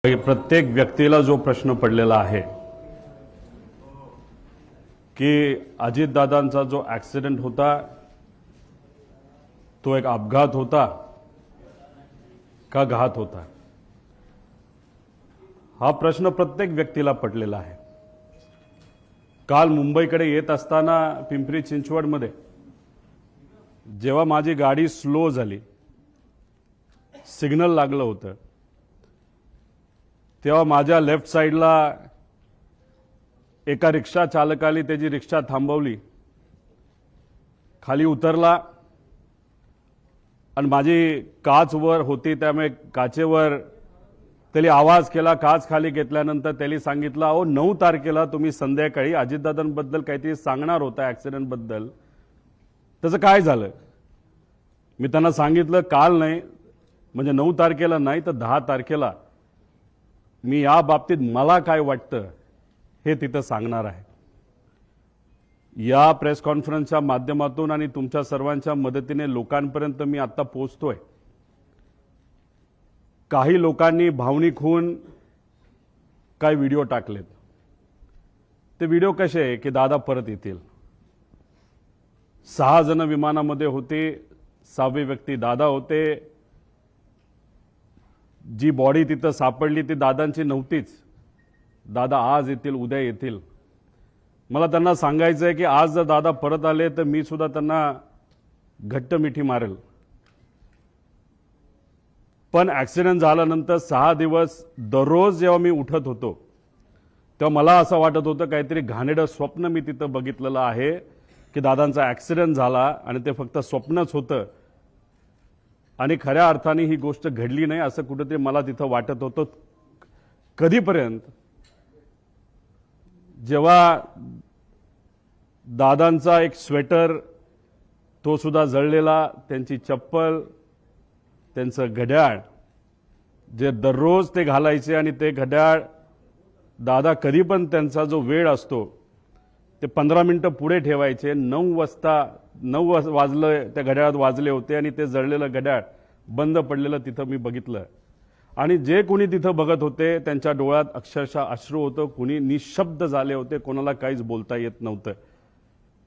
प्रत्येक व्यक्तीला जो प्रश्न पडलेला आहे की अजितदादांचा जो ॲक्सिडेंट होता तो एक अपघात होता का घात होता, हा प्रश्न प्रत्येक व्यक्तीला पडलेला आहे। काल मुंबईकडे येत असताना पिंपरी चिंचवडमध्ये जेव्हा माझी गाडी स्लो झाली, सिग्नल लागलं होतं, तेव्हा माझ्या लेफ्ट साइडला एका रिक्षा चालकाने त्याची रिक्षा थांबवली, खाली उतरला आणि माझी काच वर होती त्यामुळे काचेवर त्याने आवाज केला। काच खाली घेतल्यानंतर त्याने सांगितलं, अहो 9 तारखेला तुम्ही संध्याकाळी अजितदादांबद्दल काहीतरी सांगणार होता ॲक्सिडेंट बद्दल, त्याचं काय झालं? मी त्यांना सांगितलं काल नाही, म्हणजे 9 तारखेला नाही तर 10 तारखेला मी या बाबतीत मला काय वाटतं हे तिथं सांगणार आहे। या प्रेस कॉन्फरन्सच्या माध्यमातून आणि तुमच्या सर्वांच्या मदतीने लोकांपर्यंत मी आता पोहोचतोय। काही लोकांनी भावनिक होऊन काय व्हिडिओ टाकलेत, ते व्हिडिओ कसे आहे की दादा परत येतील। 6 जण विमानामध्ये होते, 6वे व्यक्ती दादा होते। जी बॉडी तिथं सापडली ती दादांची नव्हतीच। दादा आज येतील, उद्या येतील। मला त्यांना सांगायचं आहे की आज जर दादा परत आले तर मी सुद्धा त्यांना घट्ट मिठी मारेल। पण ॲक्सिडेंट झाल्यानंतर 6 दिवस दररोज जेव्हा मी उठत होतो तेव्हा मला असं वाटत होतं काहीतरी घाणेरडं स्वप्न मी तिथं बघितलेलं आहे की दादांचा ॲक्सिडेंट झाला आणि ते फक्त स्वप्नच होतं आणि खऱ्या अर्थाने ही गोष्ट घडली नाही असं कुठेतरी मला तिथं वाटत होतं। कधीपर्यंत? जेव्हा दादांचा एक स्वेटर तो सुद्धा जळलेला, त्यांची चप्पल, त्यांचं घड्याळ जे दररोज ते घालायचे आणि ते घड्याळ दादा कधी पण त्यांचा जो वेळ असतो ते 15 मिनिटं पुढे ठेवायचे। 9 वाजलं त्या घड्याळात वाजले होते आणि ते जळलेलं घड्याळ बंद पडलेलं तिथं मी बघितलं आणि जे कोणी तिथं बघत होते त्यांच्या डोळ्यात अक्षरशः अश्रू होतं, कोणी निशब्द झाले होते, कोणाला काहीच बोलता येत नव्हतं।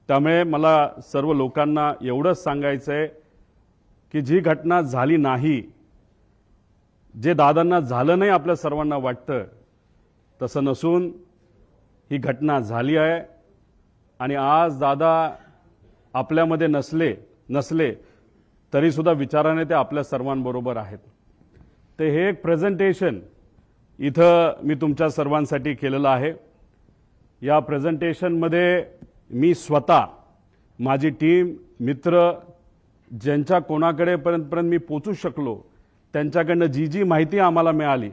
त्यामुळे मला सर्व लोकांना एवढंच सांगायचं आहे की जी घटना झाली नाही, जे दादांना झालं नाही आपल्या सर्वांना वाटतं तसं नसून ही घटना झाली आहे आणि आज दादा आपल्यामध्ये नसले तरी सुद्धा विचाराने ते आपल्या सर्वांबरोबर आहेत। ते हे एक प्रेझेंटेशन इथं मी तुमच्या सर्वांसाठी केलेलं आहे। या प्रेझेंटेशनमध्ये मी स्वतः, माझी टीम, मित्र, ज्यांच्या कोणाकडे पर्यंत मी पोचू शकलो त्यांच्याकडनं जी माहिती आम्हाला मिळाली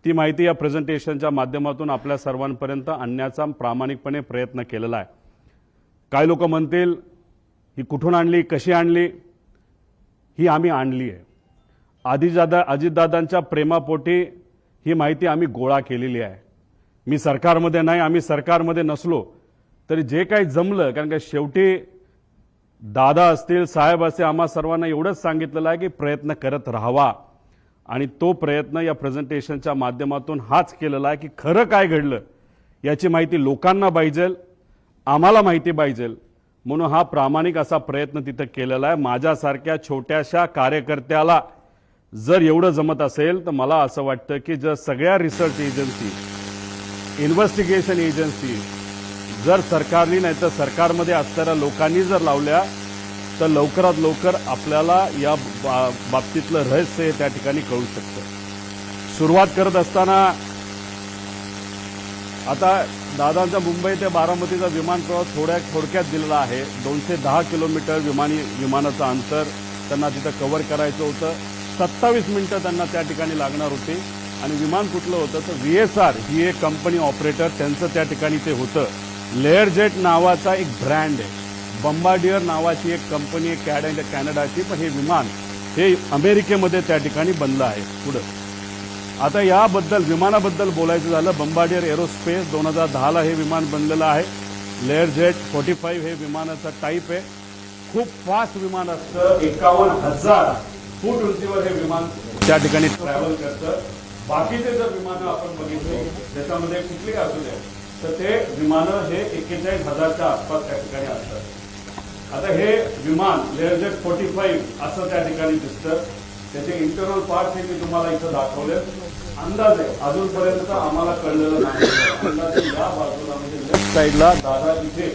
ती माहिती या प्रेझेंटेशनच्या माध्यमातून आपल्या सर्वांपर्यंत आणण्याचा प्रामाणिकपणे प्रयत्न केलेला आहे। काही लोक म्हणतील ही कुठून आणली, कशी आणली? ही आम्ही आणली आहे। अजितदादांच्या प्रेमापोटी ही माहिती आम्ही गोळा केलेली आहे। मी सरकारमध्ये नाही, आम्ही सरकारमध्ये नसलो तरी जे काही जमलं, कारण का शेवटी दादा असतील, साहेब असतील, आम्हा सर्वांना एवढंच सांगितलेलं आहे की प्रयत्न करत राहावा आणि तो प्रयत्न या प्रेझेंटेशनच्या माध्यमातून हाच केलेला आहे की खरं काय घडलं याची माहिती लोकांना पाहिजे, आम्हाला माहिती पाहिजे, म्हणून हा प्रामाणिक असा प्रयत्न तिथं केलेला आहे। माझ्यासारख्या छोट्याशा कार्यकर्त्याला जर एवढं जमत असेल तर मला असं वाटतं की जर सगळ्या रिसर्च एजन्सी, इन्व्हेस्टिगेशन एजन्सी जर सरकारने नाही तर सरकारमध्ये असणाऱ्या लोकांनी जर लावल्या तर लवकरात लवकर आपल्याला या बाबतीतलं रहस्य त्या ठिकाणी कळू शकतं। सुरुवात करत असताना आता दादांचा मुंबई ते बारामतीचा विमान प्रवास थोडक्यात दिलेला आहे। 210 किलोमीटर विमानाचं अंतर त्यांना तिथं कव्हर करायचं होतं। 27 मिनिटं त्यांना त्या ठिकाणी लागणार होती आणि विमान कुठलं होतं तर VSR ही एक कंपनी ऑपरेटर त्यांचं त्या ठिकाणी ते होतं। लेअरजेट नावाचा एक ब्रँड आहे, बंबार्डियर नावाची एक कंपनी आहे कॅनडाची, पण हे विमान हे अमेरिकेमध्ये त्या ठिकाणी बनलं आहे। पुढं आता याबद्दल विमानाबद्दल बोलायचं झालं, बंबार्डियर एरोस्पेस 2010ला हे विमान बनलेलं आहे। लेअरजेट 45 हे विमानाचा टाईप आहे, खूप फास्ट विमान असतं। 51,000 फूट उंचीवर हे विमान त्या ठिकाणी ट्रॅव्हल करतं बाकीचे जर विमानं आपण बघितले त्याच्यामध्ये कुठली असू द्या तर ते विमानं हे 41,000च्या आसपास त्या ठिकाणी असतात. आता हे विमान लेअरजेट 45 असं त्या ठिकाणी दिसतं. त्याचे इंटरनल पार्ट हे मी तुम्हाला इथं दाखवले. अंदाजे अजूनपर्यंत आम्हाला कळलेलं नाही. अंदाजे या बाजूला म्हणजे लेफ्ट साईडला दादा तिथे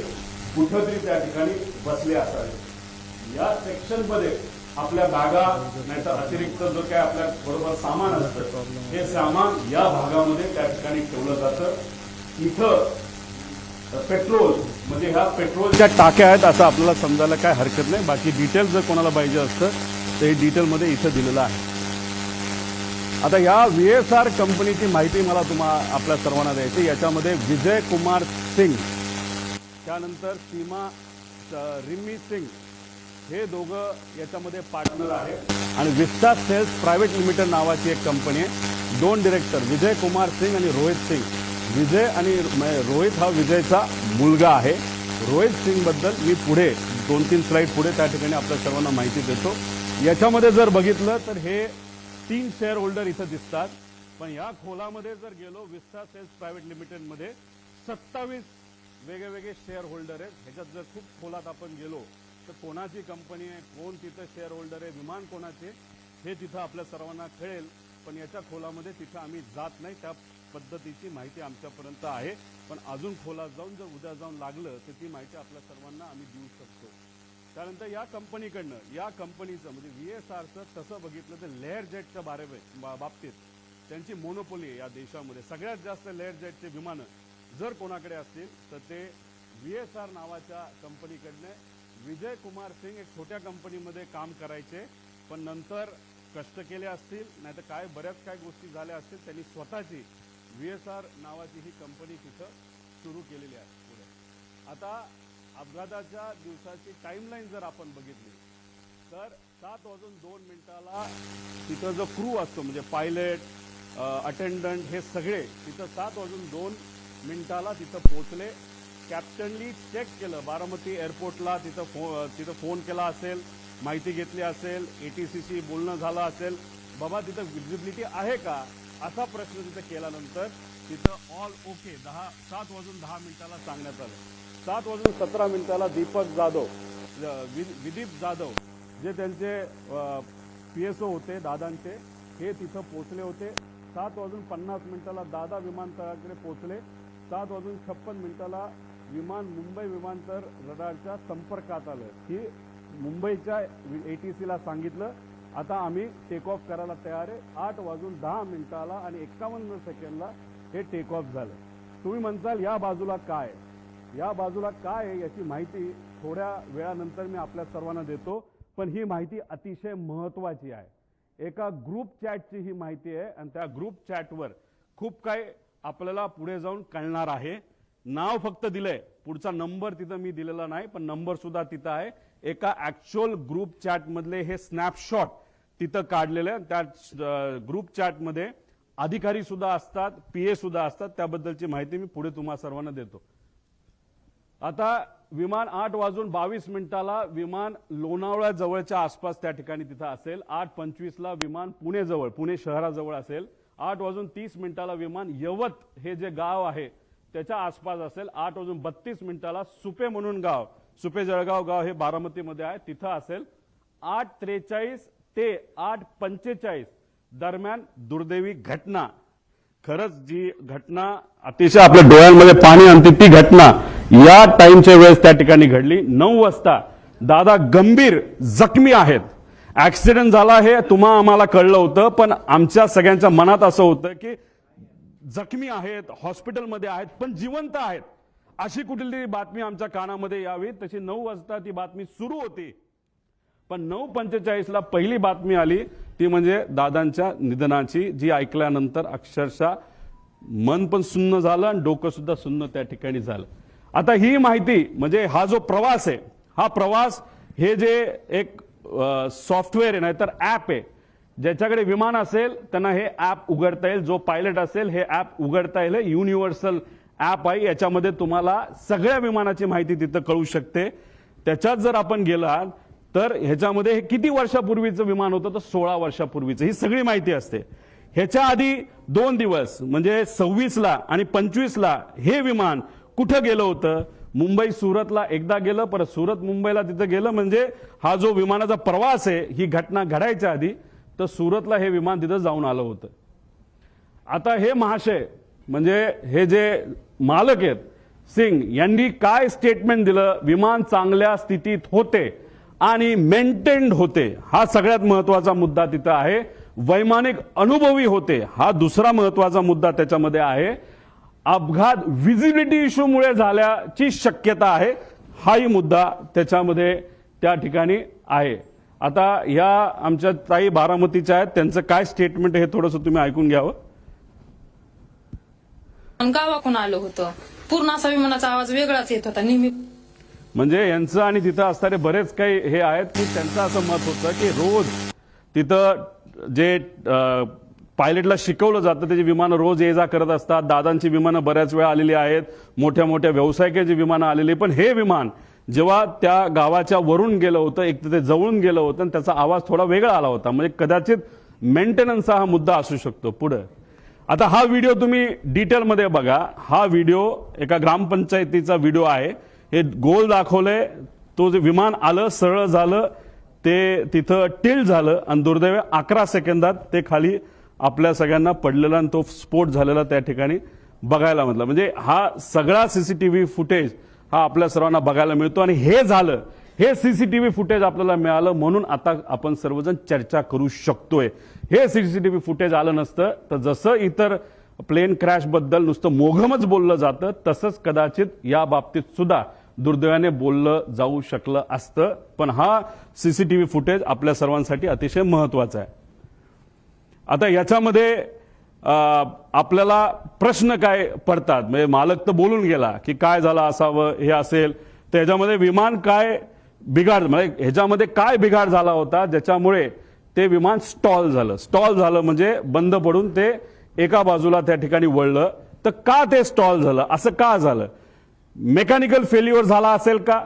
कुठंतरी त्या ठिकाणी बसले असावे. या सेक्शन मध्ये आपल्या बॅगा नाहीतर अतिरिक्त जो काय आपल्या बरोबर सामान असतं हे सामान या भागामध्ये त्या ठिकाणी ठेवलं जातं. इथं पेट्रोल म्हणजे ह्या पेट्रोलच्या टाक्या आहेत असं आपल्याला समजायला काय हरकत नाही. बाकी डिटेल जर कोणाला पाहिजे असतं तर हे डिटेलमध्ये इथं दिलेलं आहे. आता या VSR कंपनीची माहिती मला आपल्या सर्वांना द्यायची. याच्यामध्ये विजय कुमार सिंग त्यानंतर सीमा रिमी सिंग हे दोघं याच्यामध्ये पार्टनर आहेत आणि विस्टा सेल्स प्रायव्हेट लिमिटेड नावाची एक कंपनी आहे. 2 डिरेक्टर विजय कुमार सिंग आणि रोहित सिंग. विजय आणि रोहित हा विजयचा मुलगा आहे. रोहित सिंग बद्दल मी पुढे 2-3 स्लाइड पुढे त्या ठिकाणी आपल्या सर्वांना माहिती देतो. याच्यामध्ये जर बघितलं तर हे 3 शेअर होल्डर इथं दिसतात. पण या खोलामध्ये जर गेलो विस्टा सेल्स प्रायव्हेट लिमिटेडमध्ये 27 वेगवेगळे शेअर होल्डर आहेत. ह्याच्यात जर खूप खोलात आपण गेलो तर कोणाची कंपनी आहे, कोण तिथं शेअर होल्डर आहे, विमान कोणाचे हे तिथं आपल्या सर्वांना कळेल. पण याच्या खोलामध्ये तिथं आम्ही जात नाही. त्या पद्धतीची माहिती आमच्यापर्यंत आहे. पण अजून खोलात जाऊन जर उद्या जाऊन लागलं तर ती माहिती आपल्या सर्वांना आम्ही देऊ शकतो. त्यानंतर या कंपनीकडनं या कंपनीचं म्हणजे VSRचं तसं बघितलं तर लेअर जेटच्या बाबतीत त्यांची मोनोपोली आहे या देशामध्ये. सगळ्यात जास्त लेअर जेटचे विमानं जर कोणाकडे असतील तर ते VSR नावाच्या कंपनीकडनं. विजय कुमार सिंग एक छोट्या कंपनीमध्ये काम करायचे पण नंतर कष्ट केले असतील नाहीतर काय बऱ्याच काय गोष्टी झाल्या असतील. त्यांनी स्वतःची VSR नावाची ही कंपनी तिथं सुरू केलेली आहे. पुढे आता अपघाताच्या दिवसाची टाइमलाईन जर आपण बघितली तर 7:02 तिथं जो क्रू असतो म्हणजे पायलट अटेंडंट हे सगळे तिथं 7:02 तिथं पोहोचले. कॅप्टननी चेक केलं बारामती एअरपोर्टला. तिथं फोन केला असेल, माहिती घेतली असेल, ATCशी बोलणं झालं असेल, बाबा तिथं विजिबिलिटी आहे का असा प्रश्न तिथं केल्यानंतर तिथं ऑल ओके 7:10 सांगण्यात आलं. 7:17 दीपक जाधव विदीप जाधव जे त्यांचे PSO होते दादांचे हे तिथं पोहोचले होते. 7:50 दादा विमानतळाकडे पोहोचले. 7:56 विमान मुंबई विमानतळ रडारच्या संपर्कात आलं की मुंबईच्या ATCला सांगितलं आता आम्ही टेक ऑफ करायला तयार आहे. 8:10 आणि 51 सेकंदला हे टेक ऑफ झालं. तुम्ही म्हणताल या बाजूला काय, या बाजूला काय आहे याची माहिती थोड्या वेळानंतर मी आपल्या सर्वांना देतो. पण ही माहिती अतिशय महत्त्वाची आहे. एका ग्रुप चॅटची ही माहिती आहे आणि त्या ग्रुप चॅटवर खूप काही आपल्याला पुढे जाऊन कळणार आहे. नाव फक्त दिलंय, पुढचा नंबर तिथं मी दिलेला नाही पण नंबर सुद्धा तिथं आहे. एका ऍक्च्युअल ग्रुप चॅट मधले हे स्नॅपशॉट तिथं काढलेले. त्या ग्रुप चॅट मध्ये अधिकारी सुद्धा असतात, PA सुद्धा असतात. त्याबद्दलची माहिती मी पुढे तुम्हा सर्वांना देतो. आता विमान 8:22 विमान लोणावळा जवळच्या आसपास त्या ठिकाणी तिथं असेल. 8:25 विमान पुणे जवळ, पुणे शहराजवळ असेल. 8:30 विमान यवत हे जे गाव आहे त्याच्या आसपास असेल. 8:32 सुपे म्हणून गाव, सुपे जळगाव गाव हे बारामतीमध्ये आहे तिथं असेल. 8:43 ते 8:45 दरम्यान दुर्दैवी घटना. खरंच जी घटना अतिशय आपल्या डोळ्यांमध्ये पाणी आणते ती घटना या टाइमच्या वेळेस त्या ठिकाणी घडली. 9 वाजता दादा गंभीर जखमी आहेत. ऍक्सिडेंट झाला हे आम्हाला कळलं होतं पण आमच्या सगळ्यांच्या मनात असं होतं की जखमी आहेत, हॉस्पिटलमध्ये आहेत पण जिवंत आहेत अशी कुठली बातमी आमच्या कानामध्ये यावी. तशी 9 वाजता ती बातमी सुरू होती. पण 9:45 पहिली बातमी आली ती म्हणजे दादांच्या निधनाची, जी ऐकल्यानंतर अक्षरशः मन पण सुन्न झालं आणि डोकं सुद्धा सुन्न त्या ठिकाणी झालं. आता ही माहिती म्हणजे हा जो प्रवास आहे, हा प्रवास हे जे एक सॉफ्टवेअर आहे नाहीतर ऍप आहे, ज्याच्याकडे विमान असेल त्यांना हे ऍप उघडता येईल. जो पायलट असेल हे ऍप उघडता येईल. युनिव्हर्सल ऍप आहे. याच्यामध्ये तुम्हाला सगळ्या विमानाची माहिती तिथं कळू शकते. त्याच्यात जर आपण गेलात तर ह्याच्यामध्ये हे किती वर्षापूर्वीचं विमान होतं तर 16 वर्षापूर्वीचं ही सगळी माहिती असते. ह्याच्या आधी 2 दिवस म्हणजे 26ला आणि 25ला हे विमान कुठं गेलं होतं? मुंबई सुरतला एकदा गेलं, परत सुरत मुंबईला तिथं गेलं. म्हणजे हा जो विमानाचा प्रवास आहे ही घटना घडायच्या आधी तर सुरतला हे विमान तिथं जाऊन आलं होतं. आता हे महाशय म्हणजे हे जे मालक आहेत सिंग यांनी काय स्टेटमेंट दिलं? विमान चांगल्या स्थितीत होते आणि मेंटेन्ड होते, हा सगळ्यात महत्वाचा मुद्दा तिथं आहे. वैमानिक अनुभवी होते, हा दुसरा महत्वाचा मुद्दा त्याच्यामध्ये आहे. अपघात विजिबिलिटी इश्यूमुळे झाल्याची शक्यता आहे, हाही मुद्दा त्याच्यामध्ये त्या ठिकाणी आहे. आता या आमच्या ताई बारामतीच्या आहेत, त्यांचं काय स्टेटमेंट हे थोडंसं तुम्ही ऐकून घ्यावं. गावाकडून आलं होतं, पूर्ण असा विमानाचा आवाज वेगळाच येत होता नेहमी. म्हणजे यांचं आणि तिथं असणारे बरेच काही हे आहेत की त्यांचं असं मत होतं की रोज तिथं जे पायलटला शिकवलं जातं त्याची विमानं रोज ये जा करत असतात. दादांची विमानं बऱ्याच वेळा आलेली आहेत, मोठ्या मोठ्या व्यावसायिकाची विमानं आलेली, पण हे विमान जेव्हा त्या गावाच्या वरून गेलं होतं, एक तर ते जवळून गेलं होतं आणि त्याचा आवाज थोडा वेगळा आला होता. म्हणजे कदाचित मेंटेनन्सचा हा मुद्दा असू शकतो. पुढे आता हा व्हिडिओ तुम्ही डिटेलमध्ये बघा. हा व्हिडिओ एका ग्रामपंचायतीचा व्हिडिओ आहे. हे गोल दाखवलंय, तो जे विमान आलं सरळ झालं ते तिथं टिल झालं आणि दुर्दैवी 11 सेकंदात ते खाली आपल्या सगळ्यांना पडलेला आणि तो स्फोट झालेला त्या ठिकाणी बघायला मिळाला. म्हणजे हा सगळा सीसीटीव्ही फुटेज हा आपल्या सर्वांना बघायला मिळतो आणि हे झालं, हे सीसीटीव्ही फुटेज आपल्याला मिळालं म्हणून आता आपण सर्वजण चर्चा करू शकतोय. हे सीसीटीव्ही फुटेज आलं नसतं तर जसं इतर प्लेन क्रॅश बद्दल नुसतं मोघमच बोललं जातं तसंच कदाचित या बाबतीत सुद्धा दुर्दैवाने बोललं जाऊ शकलं असतं. पण हा सीसीटीव्ही फुटेज आपल्या सर्वांसाठी अतिशय महत्वाचा आहे. आता याच्यामध्ये आपल्याला प्रश्न काय पडतात? म्हणजे मालक तर बोलून गेला की काय झालं असावं, हे असेल तर ह्याच्यामध्ये विमान काय बिघाड, म्हणजे ह्याच्यामध्ये काय बिघाड झाला होता ज्याच्यामुळे ते विमान स्टॉल झालं. स्टॉल झालं म्हणजे बंद पडून ते एका बाजूला त्या ठिकाणी वळलं. तर का ते स्टॉल झालं, असं का झालं? मेकॅनिकल फेल्युअर झाला असेल का?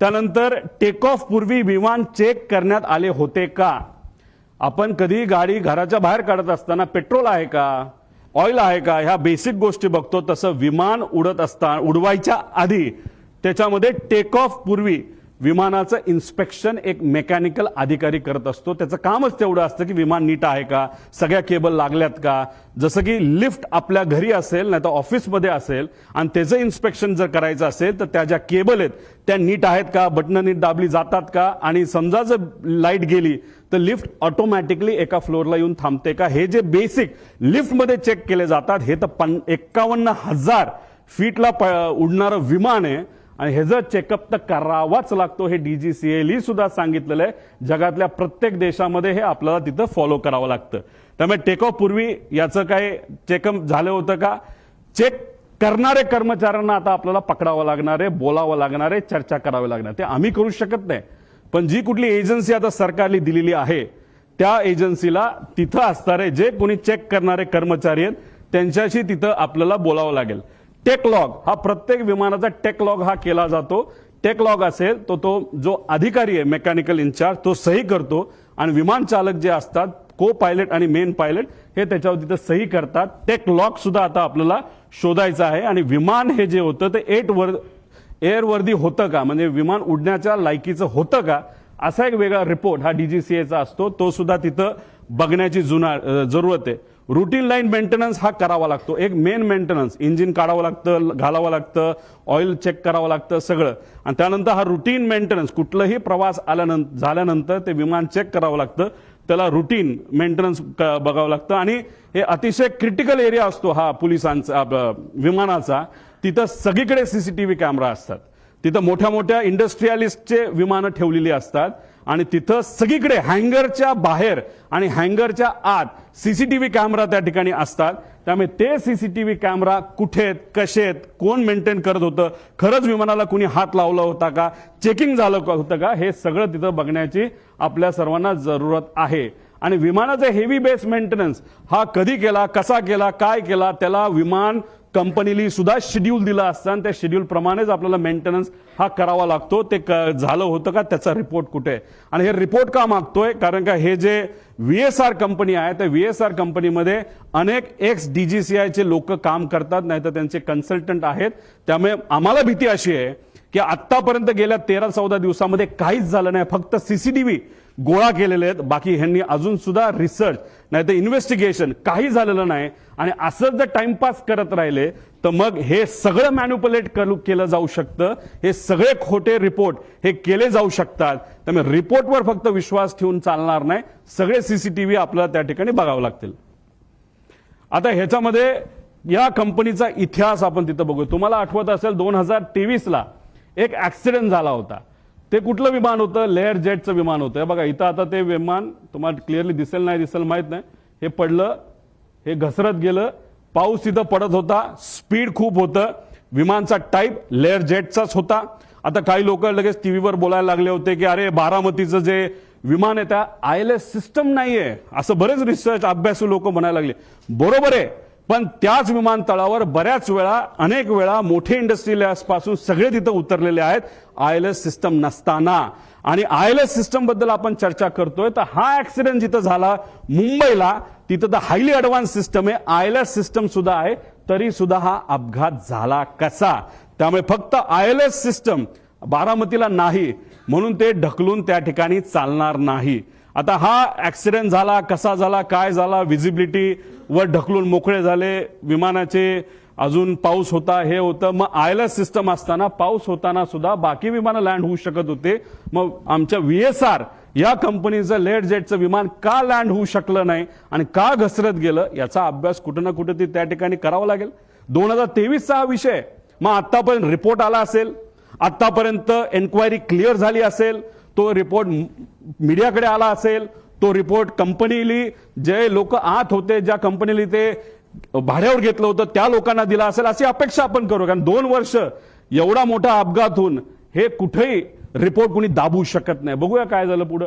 त्यानंतर टेक ऑफ पूर्वी विमान चेक करण्यात आले होते का? आपण कधी गाडी घराच्या बाहेर काढत असताना पेट्रोल आहे का, ऑइल आहे का, ह्या बेसिक गोष्टी बघतो. तसं विमान उडत असताना उडवायच्या आधी त्याच्यामध्ये टेक ऑफ पूर्वी विमानाचं इन्स्पेक्शन एक मेकॅनिकल अधिकारी करत असतो. त्याचं कामच तेवढं असतं की विमान नीट आहे का, सगळ्या केबल लागल्यात का. जसं की लिफ्ट आपल्या घरी असेल नाही तर ऑफिसमध्ये असेल आणि त्याचं इन्स्पेक्शन जर करायचं असेल तर त्या ज्या केबल आहेत त्या नीट आहेत का, बटणं नीट दाबली जातात का, आणि समजा जर लाईट गेली तर लिफ्ट ऑटोमॅटिकली एका फ्लोअरला येऊन थांबते का, हे जे बेसिक लिफ्टमध्ये चेक केले जातात. हे तर 51,000 फीटला उडणारं विमान आहे आणि ह्याचं चेकअप तर करावाच लागतो. हे DGCA सुद्धा सांगितलेलं आहे. जगातल्या प्रत्येक देशामध्ये हे आपल्याला तिथं फॉलो करावं लागतं. त्यामुळे टेक ऑफ पूर्वी याचं काय चेकअप झालं होतं का? चेक करणारे कर्मचाऱ्यांना आता आपल्याला पकडावं लागणार आहे, बोलावं लागणार आहे, चर्चा करावी लागणार. ते आम्ही करू शकत नाही, पण जी कुठली एजन्सी आता सरकारने दिलेली आहे त्या एजन्सीला तिथं असणारे जे कोणी चेक करणारे कर्मचारी आहेत त्यांच्याशी तिथं आपल्याला बोलावं लागेल. टेकलॉग हा प्रत्येक विमानाचा टेकलॉग हा केला जातो. टेकलॉग असेल तो जो अधिकारी आहे मेकॅनिकल इन्चार्ज तो सही करतो आणि विमान चालक जे असतात को पायलट आणि मेन पायलट हे त्याच्यावर तिथं सही करतात. टेकलॉग सुद्धा आता आपल्याला शोधायचं आहे. आणि विमान हे जे होतं ते एअरवर्दी होतं का, म्हणजे विमान उडण्याच्या लायकीचं होतं का, असा एक वेगळा रिपोर्ट हा DGCAचा असतो. तो सुद्धा तिथं बघण्याची जरूरत आहे. रुटीन लाईन मेंटेनन्स हा करावा लागतो. एक मेन मेंटेनन्स, इंजिन काढावं लागतं, घालावं लागतं, ऑइल चेक करावं लागतं सगळं. आणि त्यानंतर हा रुटीन मेंटेनन्स, कुठलंही प्रवास झाल्यानंतर ते विमान चेक करावं लागतं, त्याला रुटीन मेंटेनन्स बघावं लागतं. आणि हे अतिशय क्रिटिकल एरिया असतो हा पोलिसांचा विमानाचा. तिथं सगळीकडे सीसीटीव्ही कॅमेरा असतात. तिथं मोठ्या मोठ्या इंडस्ट्रियलिस्टचे विमानं ठेवलेली असतात आणि तिथं सगळीकडे हँगरच्या बाहेर आणि हँगरच्या आत सीसीटीव्ही कॅमेरा त्या ठिकाणी असतात. त्यामुळे ते सीसीटीव्ही कॅमेरा कुठे आहेत, कसे आहेत, कोण मेंटेन करत होतं, खरंच विमानाला कुणी हात लावला होता का, चेकिंग झालं होतं का, हे सगळं तिथं बघण्याची आपल्या सर्वांना जरूरत आहे. आणि विमानाचा हेवी बेस मेंटेनन्स हा कधी केला, कसा केला, काय केला, त्याला विमान कंपनीली सुद्धा शेड्यूल दिला असतं आणि त्या शेड्यूल प्रमाणेच आपल्याला मेंटेनन्स हा करावा लागतो. ते झालं होतं का, त्याचा रिपोर्ट कुठे. आणि हे रिपोर्ट का मागतोय, कारण का हे जे VSR कंपनी आहे त्या VSR कंपनीमध्ये अनेक एक्स DGCIचे लोक काम करतात, नाहीतर त्यांचे कन्सल्टंट आहेत. त्यामुळे आम्हाला भीती अशी आहे की आतापर्यंत गेल्या 13-14 दिवसामध्ये काहीच झालं नाही, फक्त CCTV गोळा केलेले आहेत. बाकी ह्यांनी अजून सुद्धा रिसर्च नाही तर इन्व्हेस्टिगेशन काही झालेलं नाही. आणि असं जर टाइमपास करत राहिले तर मग हे सगळं मॅन्युपुलेट केलं जाऊ शकतं. हे सगळे खोटे रिपोर्ट हे केले जाऊ शकतात. त्यामुळे रिपोर्टवर फक्त विश्वास ठेवून चालणार नाही, सगळे CCTV आपल्याला त्या ठिकाणी बघावं लागतील. आता ह्याच्यामध्ये या कंपनीचा इतिहास आपण तिथं बघू. तुम्हाला आठवत असेल 2023ला एक ऍक्सिडेंट झाला होता. ते कुठलं विमान होतं, लेअर जेटचं विमान होतं. बघा इथं आता ते विमान तुम्हाला क्लिअरली दिसेल नाही दिसेल माहित नाही, हे पडलं, हे घसरत गेलं, पाऊस तिथं पडत होता, स्पीड खूप होतं, विमानचा टाईप लेअर जेटचाच होता. आता काही लोक लगेच टीव्हीवर बोलायला लागले होते की अरे बारामतीचं जे विमान आहे त्या ILS सिस्टम नाहीये, असं बरेच रिसर्च अभ्यासू लोक म्हणायला लागले. बरोबर आहे, पण त्याच विमानतळावर बऱ्याच वेळा अनेक वेळा मोठे इंडस्ट्रियलिस्ट पासून सगळे तिथं उतरलेले आहेत ILS सिस्टम नसताना. आणि ILS सिस्टम बद्दल आपण चर्चा करतोय तर हा ऍक्सिडेंट जिथं झाला मुंबईला, तिथं तर हायली ऍडव्हान्स सिस्टम आहे, ILS सिस्टम सुद्धा आहे, तरी सुद्धा हा अपघात झाला कसा. त्यामुळे फक्त ILS सिस्टम बारामतीला नाही म्हणून ते ढकलून त्या ठिकाणी चालणार नाही. आता हा ऍक्सिडेंट झाला, कसा झाला, काय झाला, व्हिजिबिलिटी वर ढकलून मोकळे झाले विमानाचे, अजून पाऊस होता, हे होतं. मग ILS सिस्टम असताना पाऊस होताना सुद्धा बाकी विमानं लँड होऊ शकत होते. मग आमच्या VSR या कंपनीचं लेअर जेटचं विमान का लँड होऊ शकलं नाही आणि का घसरत गेलं, याचा अभ्यास कुठं ना कुठं त्या ठिकाणी करावा लागेल. 2023चा हा विषय. मग आतापर्यंत रिपोर्ट आला असेल, आतापर्यंत एन्क्वायरी क्लिअर झाली असेल, तो रिपोर्ट मीडियाकडे आला असेल, तो रिपोर्ट कंपनीली जे लोक आत होते, ज्या कंपनीली ते भाड्यावर घेतलं होतं त्या लोकांना दिला असेल, अशी अपेक्षा आपण करू. कारण 2 वर्ष एवढा मोठा अपघात होऊन हे कुठेही रिपोर्ट कुणी दाबू शकत नाही. बघूया काय झालं पुढं.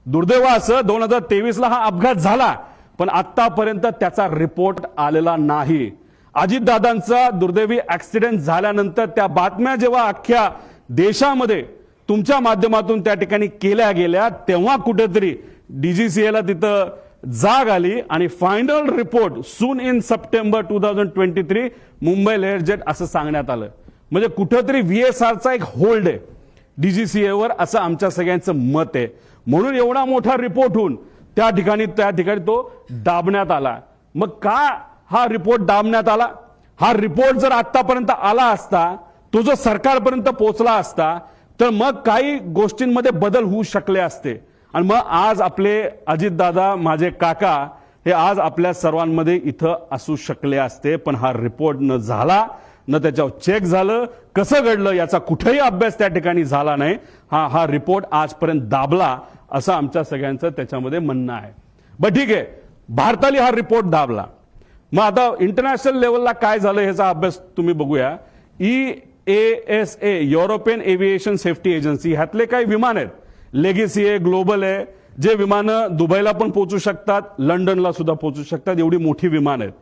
दुर्दैव असं 2023ला हा अपघात झाला, पण आतापर्यंत त्याचा रिपोर्ट आलेला नाही. अजितदादांचा दुर्दैवी ऍक्सिडेंट झाल्यानंतर त्या बातम्या जेव्हा अख्ख्या देशामध्ये तुमच्या माध्यमातून त्या ठिकाणी केल्या गेल्या, तेव्हा कुठेतरी DGCAला तिथं जाग आली आणि final report soon in September 2023 Mumbai layer jet असं सांगण्यात आलं. म्हणजे कुठेतरी VSRचा एक होल्ड आहे DGCAवर, असं आमच्या सगळ्यांचं मत आहे. म्हणून एवढा मोठा रिपोर्ट होऊन त्या ठिकाणी तो दाबण्यात आला. मग का हा रिपोर्ट दाबण्यात आला? हा रिपोर्ट जर आतापर्यंत आला असता, तो जर सरकारपर्यंत पोहोचला असता, तर मग काही गोष्टींमध्ये बदल होऊ शकले असते. आणि मग आज आपले अजितदादा, माझे काका, हे आज आपल्या सर्वांमध्ये इथं असू शकले असते. पण हा रिपोर्ट न झाला, न त्याच्यावर चेक झालं, कसं घडलं याचा कुठेही अभ्यास त्या ठिकाणी झाला नाही. हा रिपोर्ट आजपर्यंत दाबला असं आमच्या सगळ्यांचं त्याच्यामध्ये म्हणणं आहे. बरं ठीक आहे, भारताने हा रिपोर्ट दाबला. मग आता इंटरनॅशनल लेवलला काय झालं ह्याचा अभ्यास तुम्ही बघूया. EASA European aviation safety agency, ह्यातले काही विमान आहेत, लेगेसी आहे, ग्लोबल आहे, जे विमानं दुबईला पण पोहोचू शकतात, लंडनला सुद्धा पोहोचू शकतात, एवढी मोठी विमान आहेत.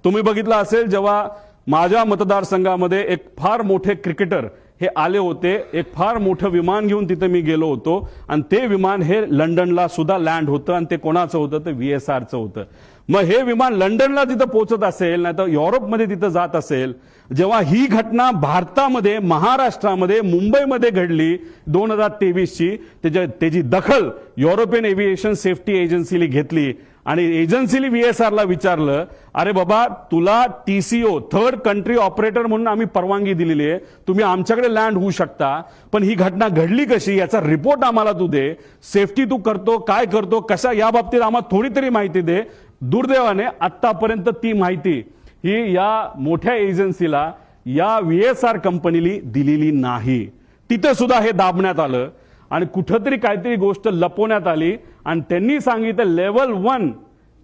तुम्ही बघितलं असेल जेव्हा माझ्या मतदारसंघामध्ये एक फार मोठे क्रिकेटर हे आले होते, एक फार मोठं विमान घेऊन तिथे मी गेलो होतो आणि ते विमान हे लंडनला सुद्धा लँड होतं आणि ते कोणाचं होतं, ते VSRचं होतं. मग हे विमान लंडनला तिथं पोहोचत असेल, नाही तर युरोपमध्ये तिथं जात असेल, जेव्हा ही घटना भारतामध्ये, महाराष्ट्रामध्ये, मुंबईमध्ये घडली 2023ची, त्याची दखल युरोपियन एव्हिएशन सेफ्टी एजन्सीने घेतली आणि एजन्सीने VSRला विचारलं, अरे बाबा तुला TCO थर्ड कंट्री ऑपरेटर म्हणून आम्ही परवानगी दिलेली आहे, तुम्ही आमच्याकडे लँड होऊ शकता, पण ही घटना घडली कशी याचा रिपोर्ट आम्हाला तू दे, सेफ्टी तू करतो काय करतो कशा, या बाबतीत आम्हाला थोडी तरी माहिती दे. दुर्दैवाने आतापर्यंत ती माहिती ही या मोठ्या एजन्सीला, या VSR कंपनीली दिलेली नाही. तिथे सुद्धा हे दाबण्यात आलं आणि कुठंतरी काहीतरी गोष्ट लपवण्यात आली आणि त्यांनी सांगितलं लेवल 1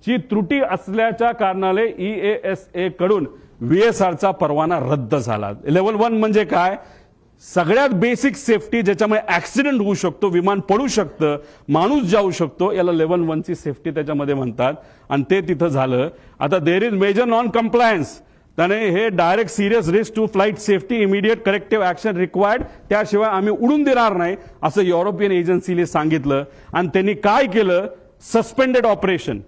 ची त्रुटी असल्याच्या कारणाने EASA कडून VSRचा परवाना रद्द झाला. लेवल 1 म्हणजे काय? सगळ्यात बेसिक सेफ्टी, ज्याच्यामुळे ऍक्सिडेंट होऊ शकतो, विमान पडू शकतं, माणूस जाऊ शकतो, याला लेवल 1 ची सेफ्टी त्याच्यामध्ये म्हणतात आणि ते तिथं झालं. आता there is major non compliance, त्याने हे direct serious risk to flight safety immediate corrective action required, त्याशिवाय आम्ही उडून देणार नाही असं युरोपियन एजन्सीने सांगितलं. आणि त्यांनी काय केलं, सस्पेंडेड ऑपरेशन,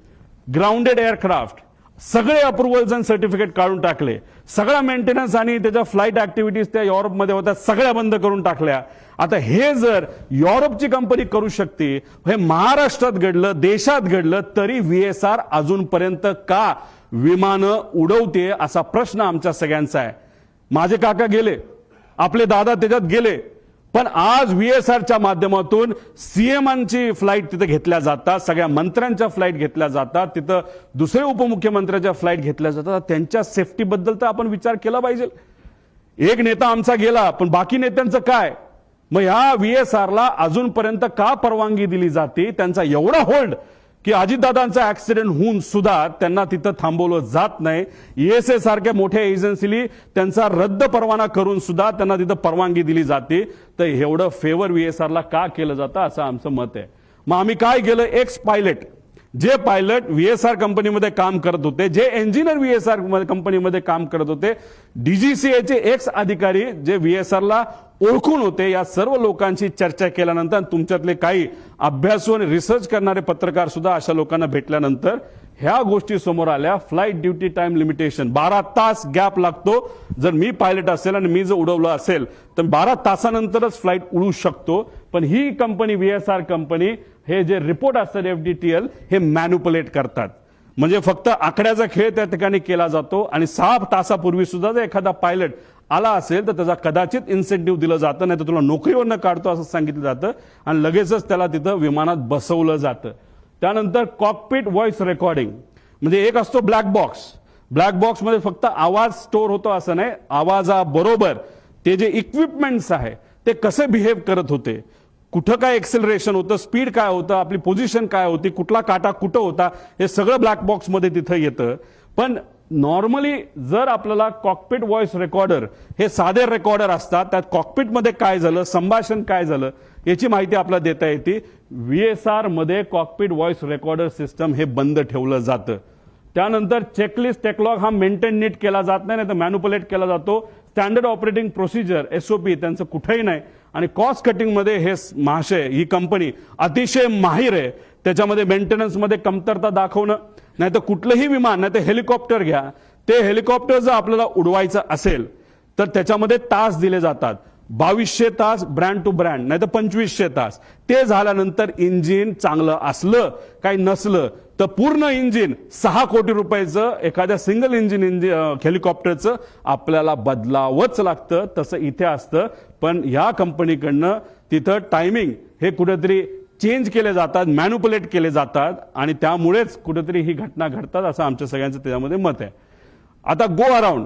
ग्राउंडेड एअरक्राफ्ट, सगळे अप्रुव्हल्स आणि सर्टिफिकेट काढून टाकले. सगळा मेंटेनन्स आणि त्याच्या फ्लाईट ऍक्टिव्हिटीज त्या युरोपमध्ये होत्या सगळ्या बंद करून टाकल्या. आता हे जर युरोपची कंपनी करू शकते, हे महाराष्ट्रात घडलं, देशात घडलं, तरी व्हीएसआर अजूनपर्यंत का विमानं उडवते असा प्रश्न आमच्या सगळ्यांचा आहे. माझे काका गेले, आपले दादा त्याच्यात गेले, पण आज व्हीएसआरच्या माध्यमातून सीएमांची फ्लाईट तिथे घेतल्या जातात, सगळ्या मंत्र्यांच्या फ्लाईट घेतल्या जातात, तिथं दुसरे उपमुख्यमंत्र्यांच्या फ्लाईट घेतल्या जातात. त्यांच्या सेफ्टीबद्दल तर आपण विचार केला पाहिजे. एक नेता आमचा गेला, पण बाकी नेत्यांचं काय? मग ह्या व्हीएसआरला अजूनपर्यंत का परवानगी दिली जाते? त्यांचा एवढा होल्ड की अजितदादांचा ऍक्सिडेंट होऊन सुद्धा त्यांना तिथं थांबवलं जात नाही. ESA सारख्या मोठ्या एजन्सीनी त्यांचा रद्द परवाना करून सुद्धा त्यांना तिथं परवानगी दिली जाते. तर एवढं फेवर व्हीएसआरला का केलं जातं असं आमचं मत आहे. मग आम्ही काय केलं, एक्स पायलट, जे पायलट व्हीएसआर कंपनीमध्ये काम करत होते, जे इंजिनियर व्हीएसआर कंपनीमध्ये काम करत होते, DGCA चे एक्स अधिकारी जे व्हीएसआरला ओळखून होते, या सर्व लोकांची चर्चा केल्यानंतर तुमच्यातले काही अभ्यासू आणि रिसर्च करणारे पत्रकार सुद्धा अशा लोकांना भेटल्यानंतर ह्या गोष्टी समोर आल्या. फ्लाईट ड्युटी टाइम लिमिटेशन, 12 तास गॅप लागतो. जर मी पायलट असेल आणि मी जर उडवलं असेल तर 12 तासानंतरच फ्लाईट उडू शकतो. पण ही कंपनी, व्हीएसआर कंपनी, हे जे रिपोर्ट असतात FDTL, हे मॅन्युपुलेट करतात. म्हणजे फक्त आकड्याचा खेळ त्या ठिकाणी केला जातो. आणि 6 तासापूर्वी सुद्धा जर एखादा पायलट आला असेल तर त्याचा कदाचित इन्सेंटिव्ह दिलं जातं, नाही तर तुला नोकरीवरनं काढतो असं सांगितलं जातं आणि लगेचच त्याला तिथं विमानात बसवलं जातं. त्यानंतर कॉकपिट व्हॉइस रेकॉर्डिंग, म्हणजे एक असतो ब्लॅक बॉक्स. ब्लॅक बॉक्समध्ये फक्त आवाज स्टोअर होतो असं नाही, आवाजाबरोबर ते जे इक्विपमेंट्स आहे ते कसे बिहेव करत होते, कुठं काय एक्सेलरेशन होतं, स्पीड काय होतं, आपली पोझिशन काय होती, कुठला काटा कुठं होता, हे सगळं ब्लॅक बॉक्समध्ये तिथं येतं. पण नॉर्मली जर आपल्याला कॉकपिट व्हॉइस रेकॉर्डर, हे साधे रेकॉर्डर असतात, त्यात कॉकपिटमध्ये काय झालं, संभाषण काय झालं याची माहिती आपल्याला देता येते. व्हीएसआर मध्ये कॉकपिट व्हॉइस रेकॉर्डर सिस्टम हे बंद ठेवलं जातं. त्यानंतर चेकलिस्ट टेकलॉग हा मेंटेन नीट केला जात नाही, तर मॅन्युपुलेट केला जातो. स्टँडर्ड ऑपरेटिंग प्रोसिजर SOP त्यांचं कुठेही नाही. आणि कॉस्ट कटिंग मध्ये हे महाशय, ही कंपनी अतिशय माहिर आहे. त्याच्यामध्ये मेंटेनन्समध्ये कमतरता दाखवणं, नाही तर कुठलंही विमान, नाही तर हेलिकॉप्टर घ्या, ते हेलिकॉप्टर जर आपल्याला उडवायचं असेल तर त्याच्यामध्ये तास दिले जातात. 2200 तास ब्रँड टू ब्रँड, नाही तर 2500 तास. ते झाल्यानंतर इंजिन चांगलं असलं काही नसलं तर पूर्ण इंजिन 6 कोटी रुपयाचं एखाद्या सिंगल इंजिन हेलिकॉप्टरचं आपल्याला बदलावंच लागतं. तसं इथे असतं. पण या कंपनीकडनं तिथं टायमिंग हे कुठेतरी चेंज केले जातात, मॅन्युपुलेट केले जातात आणि त्यामुळेच कुठेतरी ही घटना घडतात असं आमच्या सगळ्यांचं त्याच्यामध्ये मत आहे. आता गो अराउंड,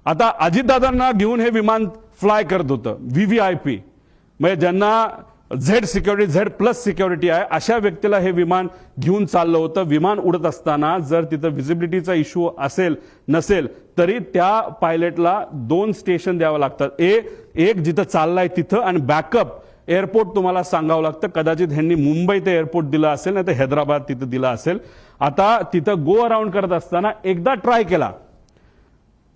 आता अजितदादांना घेऊन हे विमान फ्लाय करत होतं VVIP, म्हणजे ज्यांना झेड सिक्युरिटी, Z+ सिक्युरिटी आहे, अशा व्यक्तीला हे विमान घेऊन चाललं होतं. विमान उडत असताना जर तिथं व्हिजिबिलिटीचा इश्यू असेल नसेल तरी त्या पायलटला 2 स्टेशन द्यावं लागतात. एक जिथं चाललाय तिथं आणि बॅकअप एअरपोर्ट तुम्हाला सांगावं लागतं. कदाचित ह्यांनी मुंबई ते एअरपोर्ट दिला असेल, नाही तर हैदराबाद तिथं दिला असेल. आता तिथं गो अराउंड करत असताना एकदा ट्राय केला,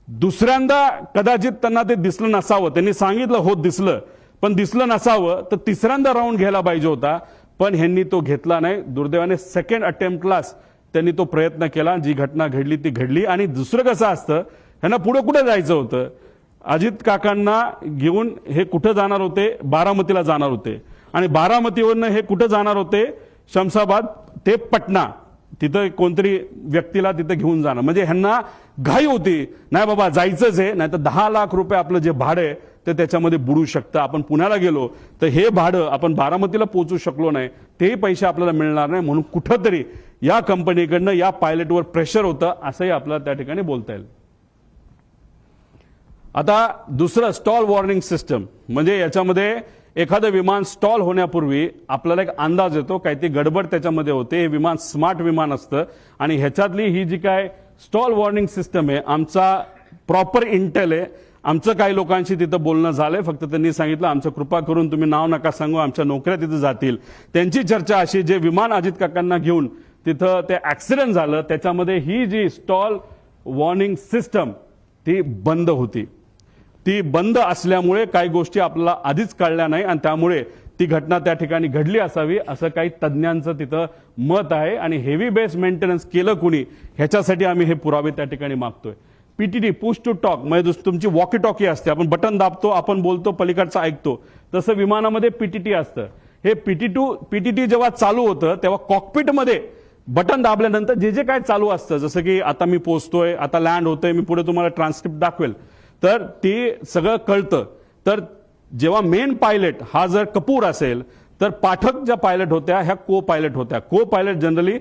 दुसऱ्यांदा कदाचित त्यांना ते दिसलं नसावं. त्यांनी सांगितलं हो दिसलं, पण दिसलं नसावं, तर तिसऱ्यांदा राऊंड घ्यायला पाहिजे होता. पण ह्यांनी तो घेतला नाही. दुर्दैवाने सेकंड अटेम्प्टलाच त्यांनी तो प्रयत्न केला. जी घटना घडली ती घडली. आणि दुसरं कसं असतं, ह्यांना पुढे कुठे जायचं होतं, अजित काकांना घेऊन हे कुठं जाणार होते, बारामतीला जाणार होते. आणि बारामतीवरनं हे कुठं जाणार होते, शमशाबाद ते पटना, तिथं कोणतरी व्यक्तीला तिथं घेऊन जाणं. म्हणजे ह्यांना घाई होती, नाही बाबा जायचंच आहे, नाही तर 10 लाख रुपये आपलं जे भाडं आहे ते त्याच्यामध्ये बुडू शकतं. आपण पुण्याला गेलो तर हे भाडं आपण बारामतीला पोहोचू शकलो नाही, तेही पैसे आपल्याला मिळणार नाही. म्हणून कुठंतरी या कंपनीकडनं या पायलटवर प्रेशर होतं असंही आपल्याला त्या ठिकाणी बोलता येईल. आता दुसरं स्टॉल वॉर्निंग सिस्टम, म्हणजे याच्यामध्ये एखादं विमान स्टॉल होण्यापूर्वी आपल्याला एक अंदाज येतो, काही ती गडबड त्याच्यामध्ये होते. हे विमान स्मार्ट विमान असतं आणि ह्याच्यातली ही जी काय स्टॉल वॉर्निंग सिस्टम आहे, आमचा प्रॉपर इंटेल आहे. आमचं काही लोकांशी तिथं बोलणं झालंय, फक्त त्यांनी सांगितलं आमचं कृपा करून तुम्ही नाव नका सांगू, आमच्या नोकऱ्या तिथं जातील. त्यांची चर्चा अशी, जे विमान अजित काकांना घेऊन तिथं ते ऍक्सिडेंट झालं त्याच्यामध्ये ही जी स्टॉल वॉर्निंग सिस्टम ती बंद होती. ती बंद असल्यामुळे काही गोष्टी आपल्याला आधीच कळल्या नाही आणि त्यामुळे ती घटना त्या ठिकाणी घडली असावी असं काही तज्ज्ञांचं तिथं मत आहे. आणि हेवी बेस मेंटेनन्स केलं कुणी ह्याच्यासाठी आम्ही हे पुरावे त्या ठिकाणी मागतोय. पीटीटी पुश टू टॉक म्हणजे तुमची वॉकी टॉकी असते, आपण बटन दाबतो, आपण बोलतो, पलीकडचं ऐकतो, तसं विमानामध्ये पीटीटी असतं. हे पीटीटी जेव्हा चालू होतं तेव्हा कॉकपिटमध्ये बटन दाबल्यानंतर जे जे काय चालू असतं, जसं की आता मी पोहोचतोय, आता लँड होतोय, मी पुढे तुम्हाला ट्रान्सक्रिप्ट दाखवेल, तर ते सगळं कळतं. तर जेव्हा मेन पायलट हा जर कपूर असेल तर पाठक ज्या पायलट होत्या ह्या को पायलट होत्या. को पायलट जनरली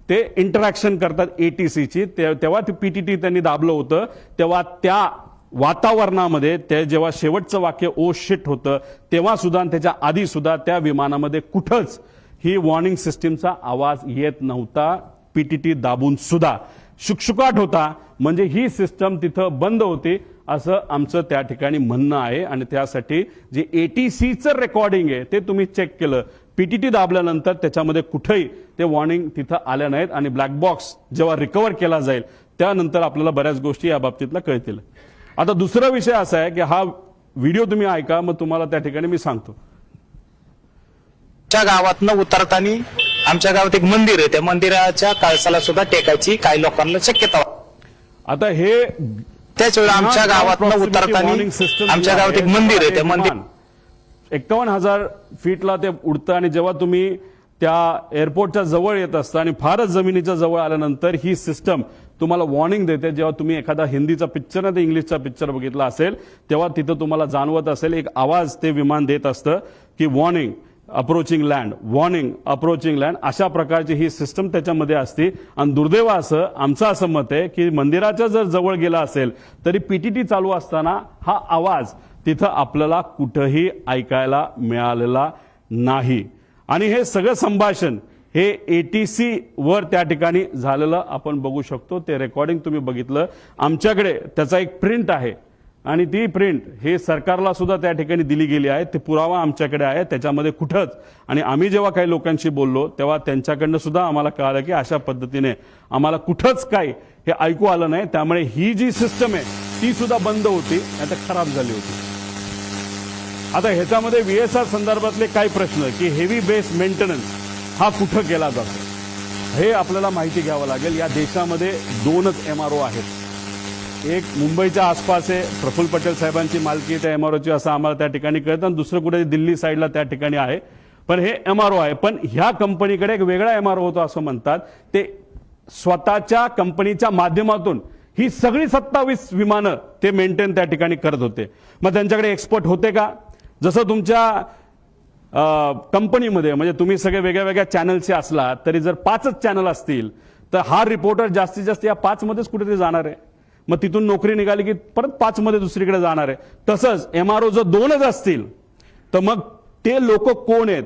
ते इंटरॅक्शन करतात एटीसीची. तेव्हा ती पीटीटी त्यांनी दाबलं होतं तेव्हा त्या वातावरणामध्ये ते जेव्हा शेवटचं वाक्य ओ शिट होतं तेव्हा सुद्धा त्याच्या आधी सुद्धा त्या विमानामध्ये कुठंच ही वॉर्निंग सिस्टीमचा आवाज येत नव्हता. पीटीटी दाबून सुद्धा शुकशुकाट होता म्हणजे ही सिस्टम तिथं बंद होती असं आमचं त्या ठिकाणी म्हणणं आहे. आणि त्यासाठी जे एटीसीचं रेकॉर्डिंग आहे ते तुम्ही चेक केलं, पीटीटी दाबल्यानंतर त्याच्यामध्ये कुठेही ते वॉर्निंग तिथं आल्या नाहीत. आणि ब्लॅक बॉक्स जेव्हा रिकव्हर केला जाईल त्यानंतर आपल्याला बऱ्याच गोष्टी या बाबतीतल्या कळतील. आता दुसरा विषय असा आहे की हा व्हिडिओ तुम्ही ऐका, मग तुम्हाला त्या ठिकाणी मी सांगतो. आमच्या गावातनं उतरताना आमच्या गावात एक मंदिर आहे, त्या मंदिराच्या कळसाला सुद्धा टेकायची काही लोकांना शक्यता वाटते. आता हे त्याच वेळी आमच्या गावातनं उतरताना आमच्या गावात एक मंदिर आहे, त्या मंदिर 51,000 फीटला ते उडतं आणि जेव्हा तुम्ही त्या एअरपोर्टच्या जवळ येत असता आणि फारच जमिनीच्या जवळ आल्यानंतर ही सिस्टम तुम्हाला वॉर्निंग देते. जेव्हा तुम्ही एखादा हिंदीचा पिक्चर नाही तर इंग्लिशचा पिक्चर बघितला असेल तेव्हा तिथं तुम्हाला जाणवत असेल एक आवाज ते विमान देत असतं की warning approaching land, warning approaching land, अशा प्रकारची ही सिस्टम त्याच्यामध्ये असते. आणि दुर्दैव असं आमचं असं मत आहे की मंदिराच्या जर जवळ गेला असेल तरी पीटीटी चालू असताना हा आवाज तिथं आपल्याला कुठंही ऐकायला मिळालेला नाही. आणि हे सगळं संभाषण हे एटीसी वर त्या ठिकाणी झालेलं आपण बघू शकतो. ते रेकॉर्डिंग तुम्ही बघितलं, आमच्याकडे त्याचा एक प्रिंट आहे आणि ती प्रिंट हे सरकारला सुद्धा त्या ठिकाणी दिली गेली आहे. ते पुरावा आमच्याकडे आहे, त्याच्यामध्ये कुठंच. आणि आम्ही जेव्हा काही लोकांशी बोललो तेव्हा त्यांच्याकडनं सुद्धा आम्हाला कळालं की अशा पद्धतीने आम्हाला कुठंच काही हे ऐकू आलं नाही. त्यामुळे ही जी सिस्टम आहे ती सुद्धा बंद होती, आता खराब झाली होती. आता ह्याच्यामध्ये व्हीएसआर संदर्भातले काही प्रश्न की हेवी बेस मेंटेनन्स हा कुठं केला जातो हे आपल्याला माहिती घ्यावं लागेल. या देशामध्ये 2च MRO आहेत. एक मुंबईच्या आसपास आहे, प्रफुल्ल पटेल साहेबांची मालकी त्या MROची असं आम्हाला त्या ठिकाणी कळतं, आणि दुसरं कुठे दिल्ली साईडला त्या ठिकाणी आहे. पण हे MRO आहे. पण ह्या कंपनीकडे एक वेगळा MRO होतो असं म्हणतात. ते स्वतःच्या कंपनीच्या माध्यमातून ही सगळी 27 विमानं ते मेंटेन त्या ठिकाणी करत होते. मग त्यांच्याकडे एक्सपर्ट होते का? जसं तुमच्या कंपनीमध्ये म्हणजे तुम्ही सगळे वेगळ्या वेगळ्या चॅनलचे असला तरी जर 5च चॅनल असतील तर हा रिपोर्टर जास्तीत जास्त या 5 मध्येच कुठेतरी जाणार आहे. मग तिथून नोकरी निघाली की परत 5 मध्ये दुसरीकडे जाणार आहे. तसंच MRO जर 2च असतील तर मग ते लोक कोण आहेत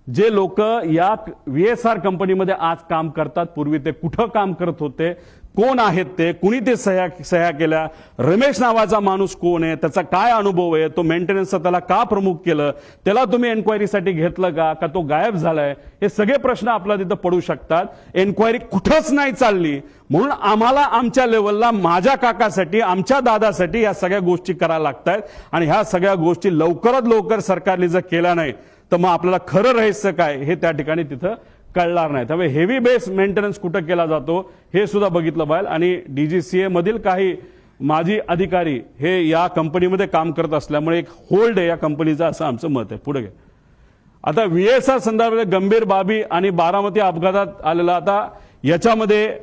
जे लोक या व्हीएसआर कंपनीमध्ये आज काम करतात? पूर्वी ते कुठं काम करत होते? कोण आहेत ते? कुणी ते सह्या केल्या? रमेश नावाचा माणूस कोण आहे? त्याचा काय अनुभव आहे? तो मेंटेनन्सचा त्याला का प्रमुख केलं? त्याला तुम्ही एन्क्वायरीसाठी घेतलं का तो गायब झालाय? हे सगळे प्रश्न आपल्याला तिथं पडू शकतात. एन्क्वायरी कुठंच नाही चालली म्हणून आम्हाला आमच्या लेवलला माझ्या काकासाठी आमच्या दादासाठी या सगळ्या गोष्टी करायला लागतात. आणि ह्या सगळ्या गोष्टी लवकरात लवकर सरकारने जर केल्या नाही तर मग आपल्याला खरं रहस्य काय हे त्या ठिकाणी तिथं कळणार नाही. त्यामुळे हेवी बेस मेंटेनन्स कुठं केला जातो हे सुद्धा बघितलं पाहिजे. आणि DGCA मधील काही माजी अधिकारी हे या कंपनीमध्ये काम करत असल्यामुळे एक होल्ड आहे या कंपनीचा असं आमचं मत आहे. पुढे घ्या. आता व्हीएसआर संदर्भात गंभीर बाबी आणि बारामती अपघातात आलेला, आता याच्यामध्ये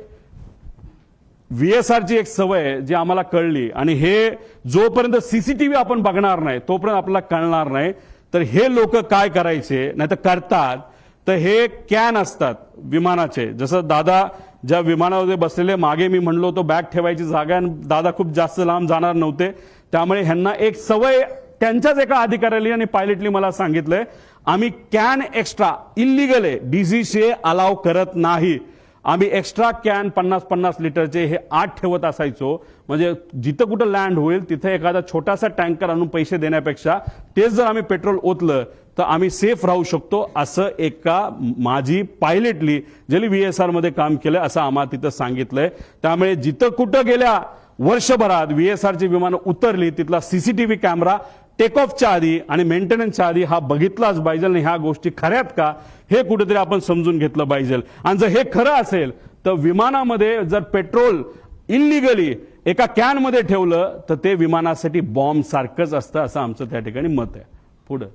व्हीएसआरची एक सवय आहे जी आम्हाला कळली आणि हे जोपर्यंत सीसीटीव्ही आपण बघणार नाही तोपर्यंत आपल्याला कळणार नाही. तर हे लोक काय करायचे नाही तर करतात तर हे कॅन असतात विमानाचे. जसं दादा ज्या विमानामध्ये बसलेले मागे मी म्हणलो तो बॅग ठेवायची जागा आणि दादा खूप जास्त लांब जाणार नव्हते त्यामुळे ह्यांना एक सवय त्यांच्याच एका अधिकाऱ्याने आणि पायलटली मला सांगितलंय आम्ही कॅन एक्स्ट्रा इल्लीगल आहे, DGCA अलाव करत नाही. आम्ही एक्स्ट्रा कॅन 50-50 लिटरचे हे 8 ठेवत असायचो. म्हणजे जिथं कुठं लँड होईल तिथं एखादा छोटासा टँकर आणून पैसे देण्यापेक्षा तेच जर आम्ही पेट्रोल ओतलं तर आम्ही सेफ राहू शकतो असं एका माझी पायलटली ज्यांनी VSR मध्ये काम केलं असं आम्हाला तिथं सांगितलंय. त्यामुळे जिथं कुठं गेल्या वर्षभरात VSRची विमानं उतरली तिथला सीसीटीव्ही कॅमेरा टेक ऑफच्या आधी आणि मेंटेनन्सच्या आधी हा बघितलाच पाहिजे आणि ह्या गोष्टी खऱ्यात का हे कुठेतरी आपण समजून घेतलं पाहिजे. आणि जर हे खरं असेल तर विमानामध्ये जर पेट्रोल इलिगली एका कॅनमध्ये ठेवलं तर ते विमानासाठी बॉम्ब सारखंच असतं असं आमचं त्या ठिकाणी मत आहे. पुढं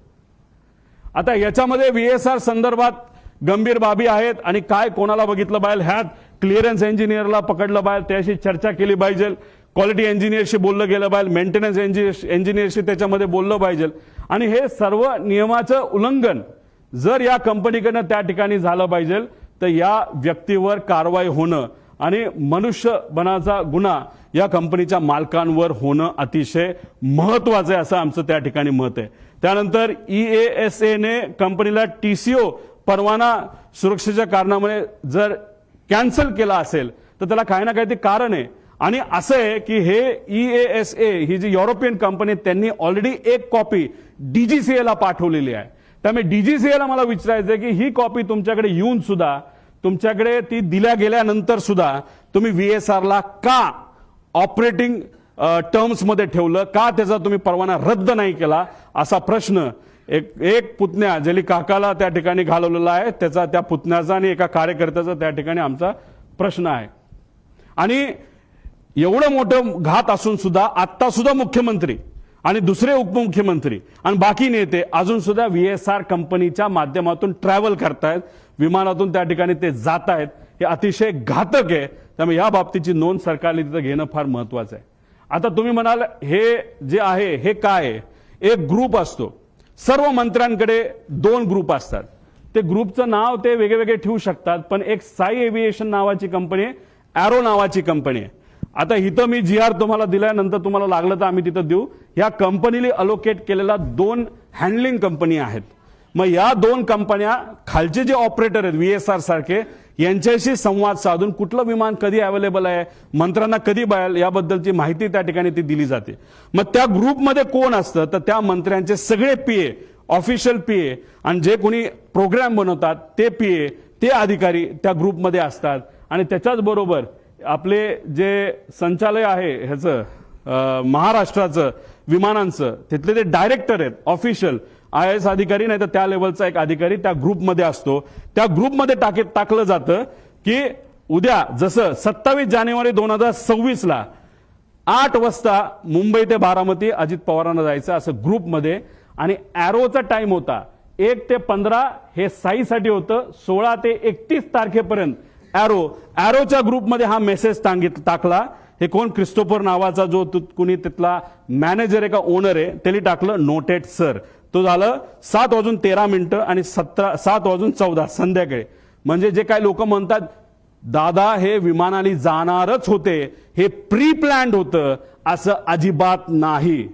आता याच्यामध्ये VSR संदर्भात गंभीर बाबी आहेत आणि काय कोणाला बघितलं पाहिजे, ह्यात क्लिअरन्स इंजिनियरला पकडलं पाहिजे, त्याशी चर्चा केली पाहिजे, क्वालिटी इंजिनियरशी बोललं गेलं पाहिजे, मेंटेनन्स इंजिनियरशी त्याच्यामध्ये बोललं पाहिजे. आणि हे सर्व नियमाचं उल्लंघन जर या कंपनीकडनं त्या ठिकाणी झालं पाहिजे तर या व्यक्तीवर कारवाई होणं आणि मनुष्यबळाचा गुन्हा या कंपनीच्या मालकांवर होणं अतिशय महत्वाचं आहे असं आमचं त्या ठिकाणी मत आहे. त्यानंतर EASA ने कंपनीला TCO परवाना सुरक्षेच्या कारणामुळे जर कॅन्सल केला असेल तर त्याला काही ना काहीतरी कारण आहे. आणि असं आहे की हे EASA ही जी युरोपियन कंपनी त्यांनी ऑलरेडी एक कॉपी DGCA ला पाठवलेली आहे. त्यामुळे DGCA ला मला विचारायचं आहे की ही कॉपी तुमच्याकडे येऊन सुद्धा तुमच्याकडे ती दिल्या गेल्यानंतर सुद्धा तुम्ही VSR ला का ऑपरेटिंग टर्म्स मध्ये ठेवलं, का त्याचा तुम्ही परवाना रद्द नाही केला असा प्रश्न एक पुतण्या ज्याला काकाला त्या ठिकाणी घालवलेला आहे त्याचा, त्या पुतण्याचा आणि एका कार्यकर्त्याचा त्या ठिकाणी आमचा प्रश्न आहे. आणि एवढं मोठं घात असून सुद्धा आता सुद्धा मुख्यमंत्री आणि दुसरे उपमुख्यमंत्री आणि बाकी नेते अजून सुद्धा VSR कंपनीच्या माध्यमातून ट्रॅव्हल करतायत, विमानातून त्या ठिकाणी ते जात आहेत. हे अतिशय घातक आहे. त्यामुळे या बाबतीची नोंद सरकारने तिथं घेणं फार महत्वाचं आहे. आता तुम्ही म्हणाल हे जे आहे हे काय आहे, एक ग्रुप असतो, सर्व मंत्र्यांकडे 2 ग्रुप असतात, ते ग्रुपचं नाव ते वेगवेगळे ठेवू शकतात, पण एक साई एव्हिएशन नावाची कंपनी आहे, एरो नावाची कंपनी आहे. आता इथं मी GR तुम्हाला दिल्यानंतर तुम्हाला लागलं तर आम्ही तिथं देऊ. या कंपनीने अलोकेट केलेला 2 हँडलिंग कंपनी आहेत. मग या 2 कंपन्या खालचे जे ऑपरेटर आहेत VSR सारखे यांच्याशी संवाद साधून कुठलं विमान कधी अवेलेबल आहे, मंत्र्यांना कधी बाहेर याबद्दलची माहिती त्या ठिकाणी ती दिली जाते. मग त्या ग्रुपमध्ये कोण असतं तर त्या मंत्र्यांचे सगळे PA, ऑफिशियल PA आणि जे कोणी प्रोग्राम बनवतात ते PA, ते अधिकारी त्या ग्रुपमध्ये असतात. आणि त्याच्याच बरोबर आपले जे संचालय आहे ह्याचं महाराष्ट्राचं विमानांचं तिथले ते डायरेक्टर आहेत, ऑफिशियल IAS अधिकारी नाही तर त्या लेवलचा एक अधिकारी त्या ग्रुपमध्ये असतो. त्या ग्रुपमध्ये टाकलं जातं की उद्या जसं 27 जानेवारी 2026 ला 8 वाजता मुंबई ते बारामती अजित पवारांना जायचं असं ग्रुपमध्ये. आणि एरोचा टाइम होता 1 ते 15 हे साईसाठी होतं, 16 ते 31 तारखेपर्यंत एरोच्या ग्रुपमध्ये हा मेसेज टाकला. हे कोण क्रिस्टोफर नावाचा जो कुणी तिथला मॅनेजर आहे का ओनर आहे त्याने टाकलं नोटेड सर. तो झालं 7:13 आणि 7:14 संध्याकाळी. म्हणजे जे काही लोक म्हणतात दादा हे विमानाने जाणारच होते, हे प्री प्लॅन्ड होतं, असं अजिबात नाही.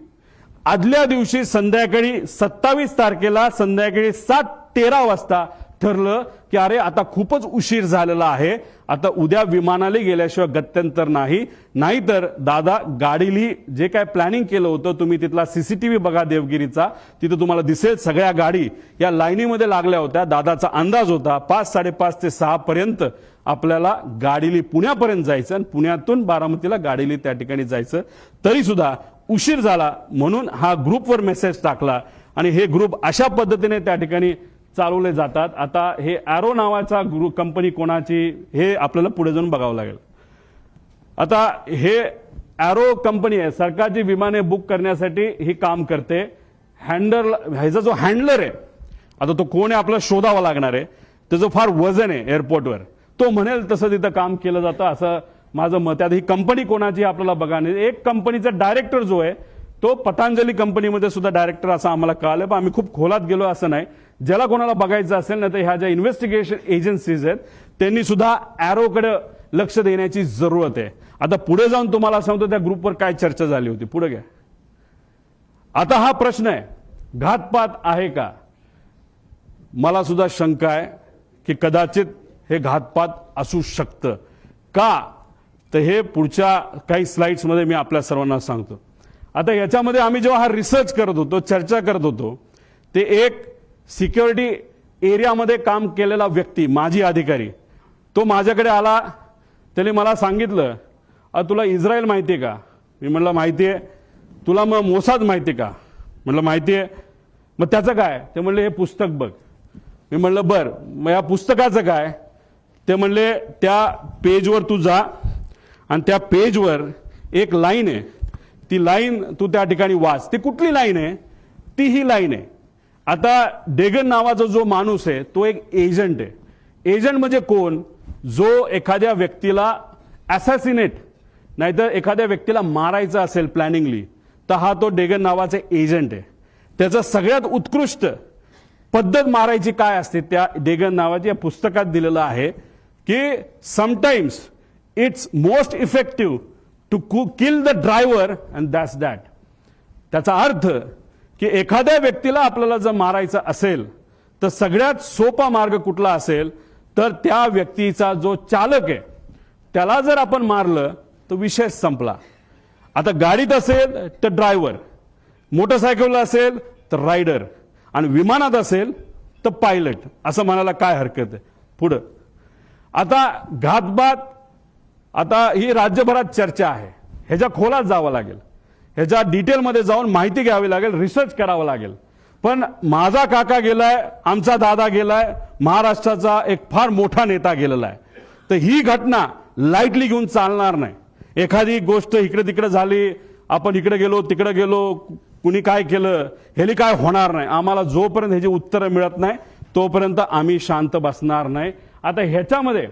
आदल्या दिवशी संध्याकाळी 27 तारखेला संध्याकाळी 7:13 वाजता ठरलं की अरे आता खूपच उशीर झालेला आहे, आता उद्या विमानाला गेल्याशिवाय गत्यंतर नाही. नाहीतर दादा गाडीली जे काय प्लॅनिंग केलं होतं, तुम्ही तिथला CCTV बघा देवगिरीचा, तिथं तुम्हाला दिसेल सगळ्या गाडी या लाईनीमध्ये लागल्या होत्या. दादाचा अंदाज होता 5, 5:30 ते 6 पर्यंत आपल्याला गाडीली पुण्यापर्यंत जायचं आणि पुण्यातून बारामतीला गाडीली त्या ठिकाणी जायचं. तरी सुद्धा उशीर झाला म्हणून हा ग्रुपवर मेसेज टाकला आणि हे ग्रुप अशा पद्धतीने त्या ठिकाणी चालवले जातात. आता हे एरो नावाचा ग्रुप कंपनी कोणाची हे आपल्याला पुढे जाऊन बघावं लागेल. आता हे एरो कंपनी आहे, सरकारची विमाने बुक करण्यासाठी ही काम करते. ह्याचा जो हँडलर आहे आता तो कोण आहे आपल्याला शोधावा लागणार आहे, त्याचं फार वजन आहे एअरपोर्टवर, तो म्हणेल तसं तिथं काम केलं जातं असं माझं मत आहे. ही कंपनी कोणाची आपल्याला बघा. एक कंपनीचा डायरेक्टर जो आहे तो पतंजली कंपनीमध्ये सुद्धा डायरेक्टर असं आम्हाला कळालं, पण आम्ही खूप खोलात गेलो असं नाही. ज्याला कोणाला बघायचं असेल ना तर ह्या ज्या इन्व्हेस्टिगेशन एजन्सीज आहेत त्यांनी सुद्धा एरोकडे लक्ष देण्याची जरूरत आहे. आता पुढे जाऊन तुम्हाला सांगतो त्या ग्रुपवर काय चर्चा झाली होती, पुढे घ्या. आता हा प्रश्न आहे घातपात आहे का. मला सुद्धा शंका आहे की कदाचित हे घातपात असू शकतं का, तर हे पुढच्या काही स्लाइड्स मध्ये मी आपल्या सर्वांना सांगतो. आता याच्यामध्ये आम्ही जेव्हा हा रिसर्च करत होतो, चर्चा करत होतो, ते एक सिक्युरिटी एरियामध्ये काम केलेला व्यक्ती, माजी अधिकारी, तो माझ्याकडे आला. त्याने मला सांगितलं तुला इस्रायल माहिती आहे का? मी म्हणलं माहिती आहे. तुला मग मोसाद माहिती आहे का? म्हणलं माहिती आहे. मग त्याचं काय? ते म्हणले हे पुस्तक बघ. मी म्हणलं बर, मग या पुस्तकाचं काय? ते म्हणले त्या पेजवर तू जा आणि त्या पेजवर एक लाईन आहे, ती लाईन तू त्या ठिकाणी वाच. ती कुठली लाईन आहे? ती ही लाईन आहे. आता डेगन नावाचा जो माणूस आहे तो एक एजंट आहे. एजंट म्हणजे कोण? जो एखाद्या व्यक्तीला असॅसिनेट नाहीतर एखाद्या व्यक्तीला मारायचं असेल प्लॅनिंगली, तर हा तो डेगन नावाचा एजंट आहे. त्याचं सगळ्यात उत्कृष्ट पद्धत मारायची काय असते त्या डेगन नावाच्या पुस्तकात दिलेलं आहे की sometimes it's most effective to kill the driver and that's that. त्याचा अर्थ की एखाद्या व्यक्तीला आपल्याला जर मारायचं असेल तर सगळ्यात सोपा मार्ग कुठला असेल तर त्या व्यक्तीचा जो चालक आहे त्याला जर आपण मारलं तर विषय संपला. आता गाडीत असेल तर ड्रायव्हर, मोटरसायकलला असेल तर रायडर आणि विमानात असेल तर पायलट, असं म्हणायला काय हरकत आहे. पुढं आता घातपात, आता ही राज्यभरात चर्चा आहे. ह्याच्या खोलात जावं लागेल, ह्याच्या डिटेलमध्ये जाऊन माहिती घ्यावी लागेल, रिसर्च करावं लागेल. पण माझा काका गेलाय, आमचा दादा गेलाय, महाराष्ट्राचा एक फार मोठा नेता गेलेला आहे. तर ही घटना लाईटली घेऊन चालणार नाही. एखादी गोष्ट इकडे तिकडे झाली, आपण इकडे गेलो तिकडे गेलो, कुणी काय केलं, ह्याली काय होणार नाही. आम्हाला जोपर्यंत ह्याची उत्तरं मिळत नाही तोपर्यंत आम्ही शांत बसणार नाही. आता ह्याच्यामध्ये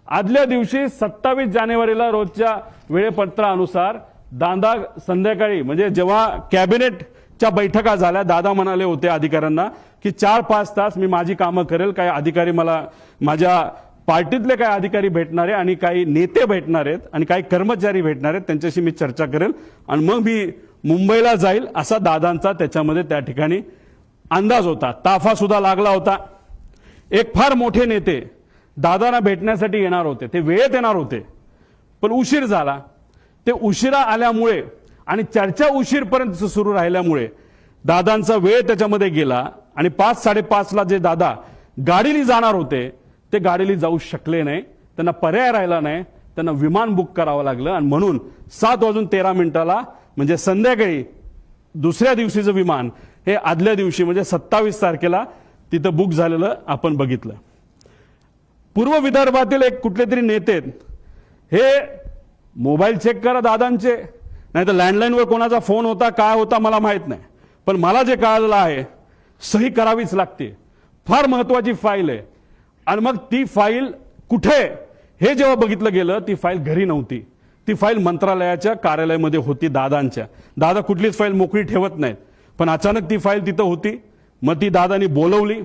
आदल्या दिवशी 27 जानेवारीला रोजच्या वेळेपत्रानुसार दादा संध्याकाळी म्हणजे जेव्हा कॅबिनेटच्या बैठका झाल्या, दादा म्हणाले होते अधिकाऱ्यांना की 4-5 तास मी माझी कामं करेल. काही अधिकारी मला, माझ्या पार्टीतले काही अधिकारी भेटणारे आणि काही नेते भेटणार आहेत आणि काही कर्मचारी भेटणार आहेत, त्यांच्याशी मी चर्चा करेल आणि मग मी मुंबईला जाईल, असा दादांचा त्याच्यामध्ये त्या ठिकाणी अंदाज होता. ताफा सुद्धा लागला होता. एक फार मोठे नेते दादांना भेटण्यासाठी येणार होते, ते वेळेत येणार होते पण उशीर झाला. ते उशिरा आल्यामुळे आणि चर्चा उशीरपर्यंत सुरू राहिल्यामुळे दादांचा वेळ त्याच्यामध्ये गेला आणि 5-5:30ला जे दादा गाडीने जाणार होते ते गाडीने जाऊ शकले नाही. त्यांना पर्याय राहिला नाही, त्यांना विमान बुक करावं लागलं आणि म्हणून 7:13 म्हणजे संध्याकाळी दुसऱ्या दिवशीचं विमान हे आदल्या दिवशी म्हणजे 27 तारखेला तिथं बुक झालेलं आपण बघितलं. पूर्व विदर्भातील एक कुठले तरी नेते हे मोबाईल चेक करा दादांचे, नाही तर लँडलाईनवर कोणाचा फोन होता काय होता मला माहित नाही, पण मला जे कळालेलं आहे सही करावीच लागते. फार महत्वाची फाईल आहे. आणि मग ती फाईल कुठे हे जेव्हा बघितलं गेलं, ती फाईल घरी नव्हती, ती फाईल मंत्रालयाच्या कार्यालयामध्ये होती दादांच्या. दादा कुठलीच फाईल मोकळी ठेवत नाहीत, पण अचानक ती फाईल तिथं होती. मग ती दादानी बोलवली.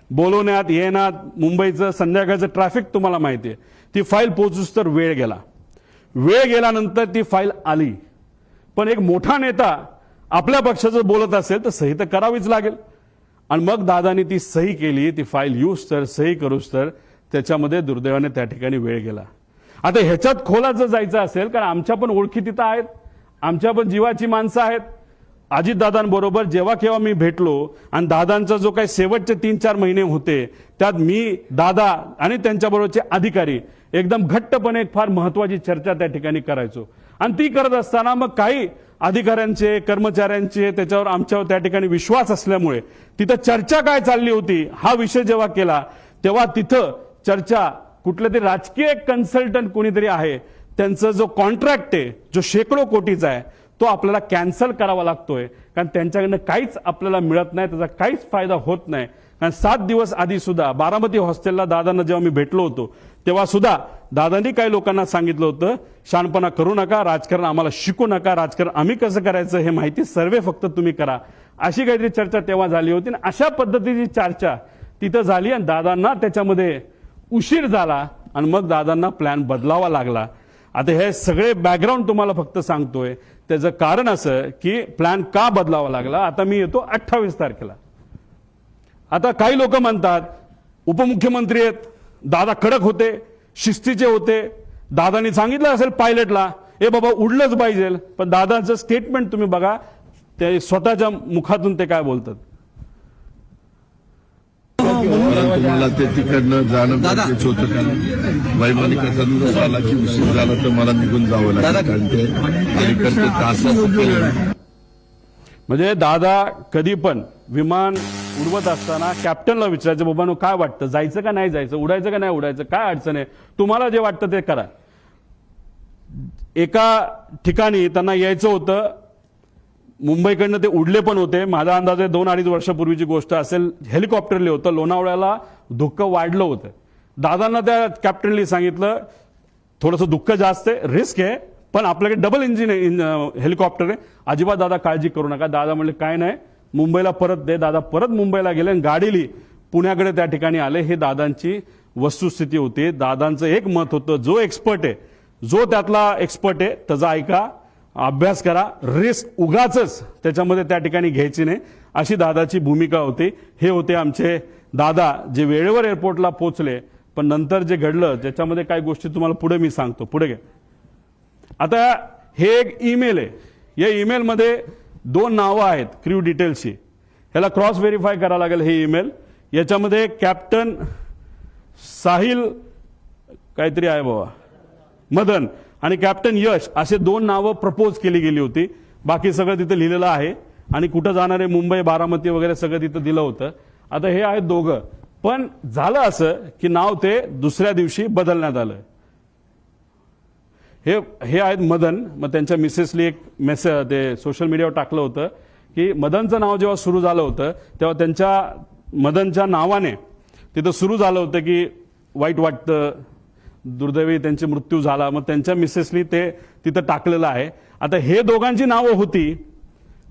बोलवण्यात येण्यात मुंबईचं संध्याकाळचं ट्रॅफिक तुम्हाला माहिती आहे. ती फाईल पोहोचूस तर वेळ गेला. वेळ गेल्यानंतर ती फाईल आली. पण एक मोठा नेता आपल्या पक्षाचं बोलत असेल तर सही तर करावीच लागेल. आणि मग दादानी ती सही केली. ती फाईल यूज तर सही करूस तर त्याच्यामध्ये दुर्दैवाने त्या ठिकाणी वेळ गेला. आता ह्याच्यात खोलात जर जायचं असेल, कारण आमच्या पण ओळखी तिथं आहेत, आमच्या पण जीवाची माणसं आहेत. अजितदादांबरोबर जेव्हा केव्हा मी भेटलो आणि दादांचा जो काही शेवटचे 3-4 महिने होते त्यात मी, दादा आणि त्यांच्याबरोबरचे अधिकारी एकदम घट्टपणे एक फार महत्वाची चर्चा त्या ठिकाणी करायचो. आणि ती करत असताना मग काही अधिकाऱ्यांचे, कर्मचाऱ्यांचे त्याच्यावर आमच्यावर त्या ठिकाणी विश्वास असल्यामुळे तिथं चर्चा काय चालली होती हा विषय जेव्हा केला तेव्हा तिथं चर्चा कुठले तरी राजकीय कन्सल्टंट कोणीतरी आहे, त्यांचा जो कॉन्ट्रॅक्ट आहे जो शेकडो कोटीचा आहे तो आपल्याला कॅन्सल करावा लागतोय. कारण त्यांच्याकडनं काहीच आपल्याला मिळत नाही, त्याचा काहीच फायदा होत नाही. कारण 7 दिवस आधी सुद्धा बारामती हॉस्टेलला दादांना जेव्हा मी भेटलो होतो तेव्हा सुद्धा दादांनी काही लोकांना सांगितलं होतं, शहाणपणा करू नका, राजकारण आम्हाला शिकू नका, राजकारण आम्ही कसं करायचं हे माहिती सर्वे फक्त तुम्ही करा, अशी काहीतरी चर्चा तेव्हा झाली होती. आणि अशा पद्धतीची चर्चा तिथं झाली आणि दादांना त्याच्यामध्ये उशीर झाला आणि मग दादांना प्लॅन बदलावा लागला. आता हे सगळे बॅकग्राऊंड तुम्हाला फक्त सांगतोय. त्याचं कारण असं की प्लॅन का बदलावा लागला. आता मी येतो 28 तारखेला. आता काही लोक म्हणतात उपमुख्यमंत्री आहेत, दादा कडक होते, शिस्तीचे होते, दादांनी सांगितलं असेल पायलटला ए बाबा उडलंच पाहिजे. पण दादांचं स्टेटमेंट तुम्ही बघा, ते स्वतःच्या मुखातून ते काय बोलतात. तुम्हाला ते तिकडनं जाणं गरजेचं होतं, कारण वैमानिकाचा दिवस आला की उशीर झाला तर मला निघून जावं लागलं, कारण ते अलीकडचे तास म्हणजे दादा कधी पण विमान उडवत असताना कॅप्टनला विचारायचं, बाबांनो काय वाटतं, जायचं का नाही जायचं, उडायचं का नाही उडायचं, काय अडचण आहे, तुम्हाला जे वाटतं ते करा. एका ठिकाणी त्यांना यायचं होतं, मुंबईकडनं ते उडले पण होते. माझा अंदाज आहे 2-2.5 वर्षापूर्वीची गोष्ट असेल. हेलिकॉप्टरले होतं, लोणावळ्याला धुक्क वाढलं होतं. दादांना त्या कॅप्टनली सांगितलं, थोडंसं दुःख जास्त आहे, रिस्क आहे, पण आपल्याकडे डबल इंजिन हेलिकॉप्टर आहे, अजिबात दादा काळजी करू नका. दादा म्हणले काय नाही, मुंबईला परत दे. दादा परत मुंबईला गेले आणि गाडीली पुण्याकडे त्या ठिकाणी आले. हे दादांची वस्तुस्थिती होती. दादांचं एक मत होतं, जो एक्सपर्ट आहे, जो त्यातला एक्सपर्ट आहे त्याचा ऐका, अभ्यास करा, रिस्क उगाचच त्याच्यामध्ये त्या ठिकाणी घ्यायची नाही, अशी दादाची भूमिका होती. हे होते आमचे दादा, जे वेळेवर एअरपोर्टला पोहोचले. पण नंतर जे घडलं त्याच्यामध्ये काय गोष्टी तुम्हाला पुढे मी सांगतो, पुढे घ्या. आता हे एक ईमेल आहे, या ईमेलमध्ये 2 नावं आहेत क्रू डिटेल्सची. ह्याला क्रॉस व्हेरीफाय करावं लागेल हे ईमेल. याच्यामध्ये कॅप्टन साहिल काहीतरी आहे बाबा, मदन, आणि कॅप्टन यश असे 2 नावं प्रपोज केली गेली होती. बाकी सगळं तिथं लिहिलेलं आहे आणि कुठं जाणारे मुंबई, बारामती वगैरे सगळं तिथं दिलं होतं. आता हे आहेत दोघं, पण झालं असं की नाव ते दुसऱ्या दिवशी बदलण्यात आलं. हे आहेत मदन. मग त्यांच्या मिसेसली एक मेसेज ते सोशल मीडियावर टाकलं होतं की मदनचं नाव जेव्हा सुरू झालं होतं तेव्हा त्यांच्या मदनच्या नावाने तिथं सुरू झालं होतं की वाईट वाटतं, दुर्दैवी त्यांची मृत्यू झाला. मग त्यांच्या मिसेसली ते तिथं टाकलेलं आहे. आता हे दोघांची नावं होती,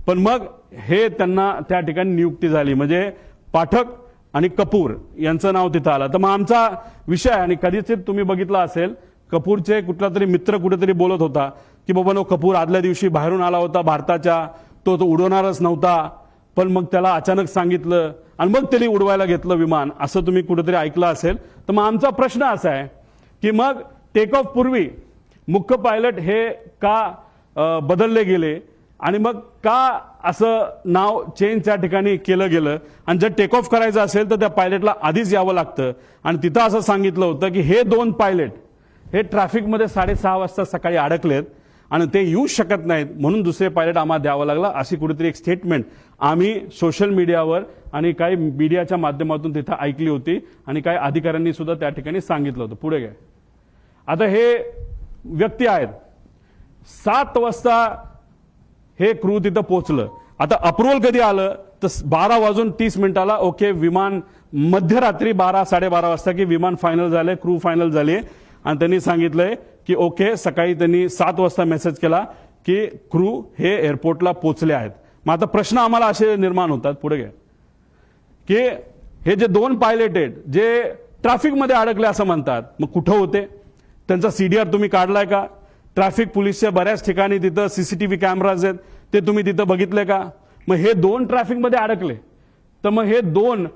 पण मग हे त्यांना त्या ठिकाणी नियुक्ती झाली, म्हणजे पाठक आणि कपूर यांचं नाव तिथं आलं. तर मग आमचा विषय, आणि कधीच तुम्ही बघितला असेल, कपूरचे कुठला तरी मित्र कुठेतरी बोलत होता की बाबा कपूर आदल्या दिवशी बाहेरून आला होता भारताच्या, तो उडवणारच नव्हता, पण मग त्याला अचानक सांगितलं आणि मग त्यांनी उडवायला घेतलं विमान, असं तुम्ही कुठेतरी ऐकलं असेल. तर मग आमचा प्रश्न असा आहे की मग टेक ऑफ पूर्वी मुख्य पायलट हे का बदलले गेले आणि मग का असं नाव चेंज त्या ठिकाणी केलं गेलं. आणि जर टेक ऑफ करायचं असेल तर त्या पायलटला आधीच यावं लागतं. आणि तिथं असं सांगितलं होतं की हे 2 पायलट हे ट्रॅफिकमध्ये 6:30 वाजता सकाळी अडकलेत आणि ते येऊ शकत नाहीत, म्हणून दुसरे पायलट आम्हाला द्यावं लागला, अशी कुठेतरी एक स्टेटमेंट आम्ही सोशल मीडियावर आणि काही मीडियाच्या माध्यमातून तिथं ऐकली होती आणि काही अधिकाऱ्यांनी सुद्धा त्या ठिकाणी सांगितलं होतं. पुढे घ्या. आता हे व्यक्ती आहेत, 7 वाजता हे क्रू तिथं पोहोचलं. आता अप्रुव्हल कधी आलं तर 12:30 ओके, विमान मध्यरात्री 12-12:30 वाजता की विमान फायनल झाले, क्रू फायनल झाली आणि त्यांनी सांगितलंय की ओके. सकाळी त्यांनी 7 वाजता मेसेज केला की क्रू हे एअरपोर्टला पोहोचले आहेत. मग आता प्रश्न आम्हाला असे निर्माण होतात, पुढे घ्या, की हे जे 2 पायलट आहेत जे ट्रॅफिकमध्ये अडकले असं म्हणतात, मग कुठं होते, त्यांचा सीडीआर तुम्ही काढलाय का, ट्रॅफिक पोलीसच्या बऱ्याच ठिकाणी तिथं सीसीटीव्ही कॅमेराज आहेत ते तुम्ही तिथं बघितले का. मग हे 2 ट्रॅफिकमध्ये अडकले तर मग हे 2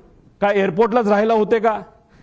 काय एअरपोर्टलाच राहायला होते का,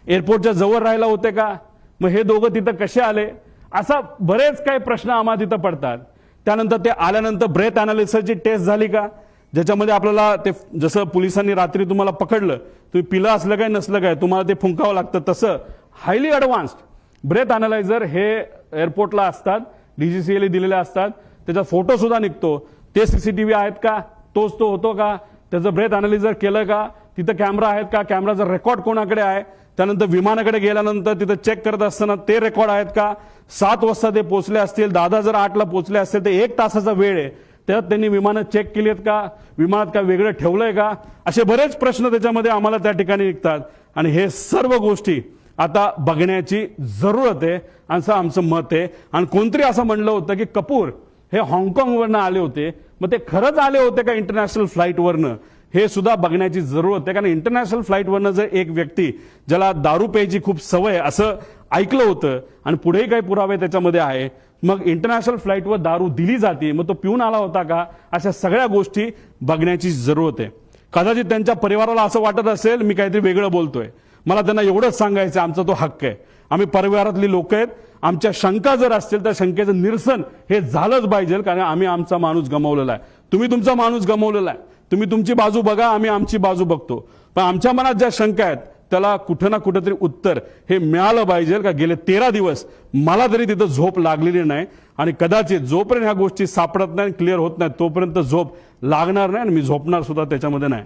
एअरपोर्टच्या जवळ राहायला होते का, मग हे दोघं तिथं कसे आले, असा बरेच काही प्रश्न आम्हाला तिथं पडतात. त्यानंतर ते आल्यानंतर ब्रेथ अनालिसिसची टेस्ट झाली का, ज्याच्यामध्ये आपल्याला ते जसं पोलिसांनी रात्री तुम्हाला पकडलं, तुम्ही पिलं असलं काय नसलं काय तुम्हाला ते फुंकावं लागतं, तसं हायली ॲडव्हान्स्ड ब्रेथ अनालायझर हे एअरपोर्टला असतात, डीजीसीएला दिलेले असतात. त्याचा फोटो सुद्धा निघतो, ते सीसीटीव्ही आहेत का, तोच तो होतो का, त्याचं ब्रेथ अनालिझर केलं का, तिथं कॅमेरा आहेत का, कॅमेराचा रेकॉर्ड कोणाकडे आहे, त्यानंतर विमानाकडे गेल्यानंतर तिथं चेक करत असताना ते रेकॉर्ड आहेत का. 7 वाजता ते पोहोचले असतील, दादा जर 8ला पोहोचले असतील तर 1 तासाचा वेळ आहे, त्यात त्यांनी विमानं चेक केली आहेत का, विमानात काय वेगळं ठेवलंय का, असे बरेच प्रश्न त्याच्यामध्ये आम्हाला त्या ठिकाणी निघतात. आणि हे सर्व गोष्टी आता बघण्याची जरूरत आहे असं आमचं मत आहे. आणि कोणतरी असं म्हणलं होतं की कपूर हे हाँगकाँगवरनं आले होते, मग ते खरंच आले होते का इंटरनॅशनल फ्लाईटवरनं, हे सुद्धा बघण्याची जरूरत आहे. कारण इंटरनॅशनल फ्लाईटवरनं जर एक व्यक्ती ज्याला दारू प्यायची खूप सवय असं ऐकलं होतं आणि पुढेही काही पुरावे त्याच्यामध्ये आहे, मग इंटरनॅशनल फ्लाईटवर दारू दिली जाते, मग तो पिऊन आला होता का, अशा सगळ्या गोष्टी बघण्याची जरूरत आहे. कदाचित त्यांच्या परिवाराला असं वाटत असेल मी काहीतरी वेगळं बोलतोय, मला त्यांना एवढंच सांगायचं आमचा तो हक्क आहे, आम्ही परिवारातली लोक आहेत, आमच्या शंका जर असतील तर शंकेचं निरसन हे झालंच पाहिजे, कारण आम्ही आमचा माणूस गमावलेला आहे, तुम्ही तुमचा माणूस गमावलेला आहे, तुम्ही तुमची बाजू बघा, आम्ही आमची बाजू बघतो. पण आमच्या मनात ज्या शंका आहेत त्याला कुठं ना कुठं तरी उत्तर हे मिळालं पाहिजे का गेले 13 दिवस मला तरी तिथं झोप लागलेली नाही आणि कदाचित जोपर्यंत ह्या गोष्टी सापडत नाही क्लिअर होत नाही तोपर्यंत झोप लागणार नाही आणि मी झोपणार सुद्धा त्याच्यामध्ये नाही.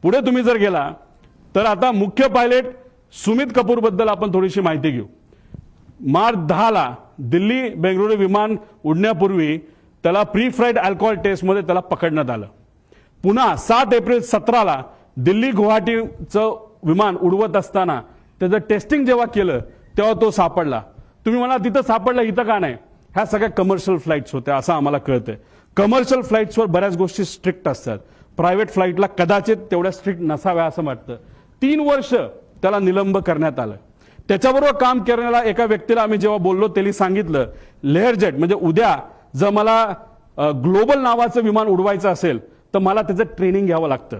पुढे तुम्ही जर गेला तर आता मुख्य पायलट सुमित कपूर बद्दल आपण थोडीशी माहिती घेऊ. मार्च 10 दिल्ली बेंगळुरू विमान उडण्यापूर्वी त्याला प्री फ्लाईट अल्कोहोल टेस्टमध्ये त्याला पकडण्यात आलं. पुन्हा 7 एप्रिल 17 दिल्ली गुवाहाटीचं विमान उडवत असताना त्याचं टेस्टिंग जेव्हा केलं तेव्हा तो सापडला. तुम्ही म्हणा तिथं सापडला इथं का नाही? ह्या सगळ्या कमर्शियल फ्लाईट्स होत्या असं आम्हाला कळतंय. कमर्शियल फ्लाईट्सवर बऱ्याच गोष्टी स्ट्रिक्ट असतात. प्रायव्हेट फ्लाईटला कदाचित तेवढ्या स्ट्रिक्ट नसाव्या असं वाटतं. 3 वर्ष त्याला निलंब करण्यात आलं. त्याच्याबरोबर काम करण्याला एका व्यक्तीला आम्ही जेव्हा बोललो त्यांनी सांगितलं लेअरजेट म्हणजे उद्या जर मला ग्लोबल नावाचं विमान उडवायचं असेल तर मला त्याचं ट्रेनिंग घ्यावं लागतं,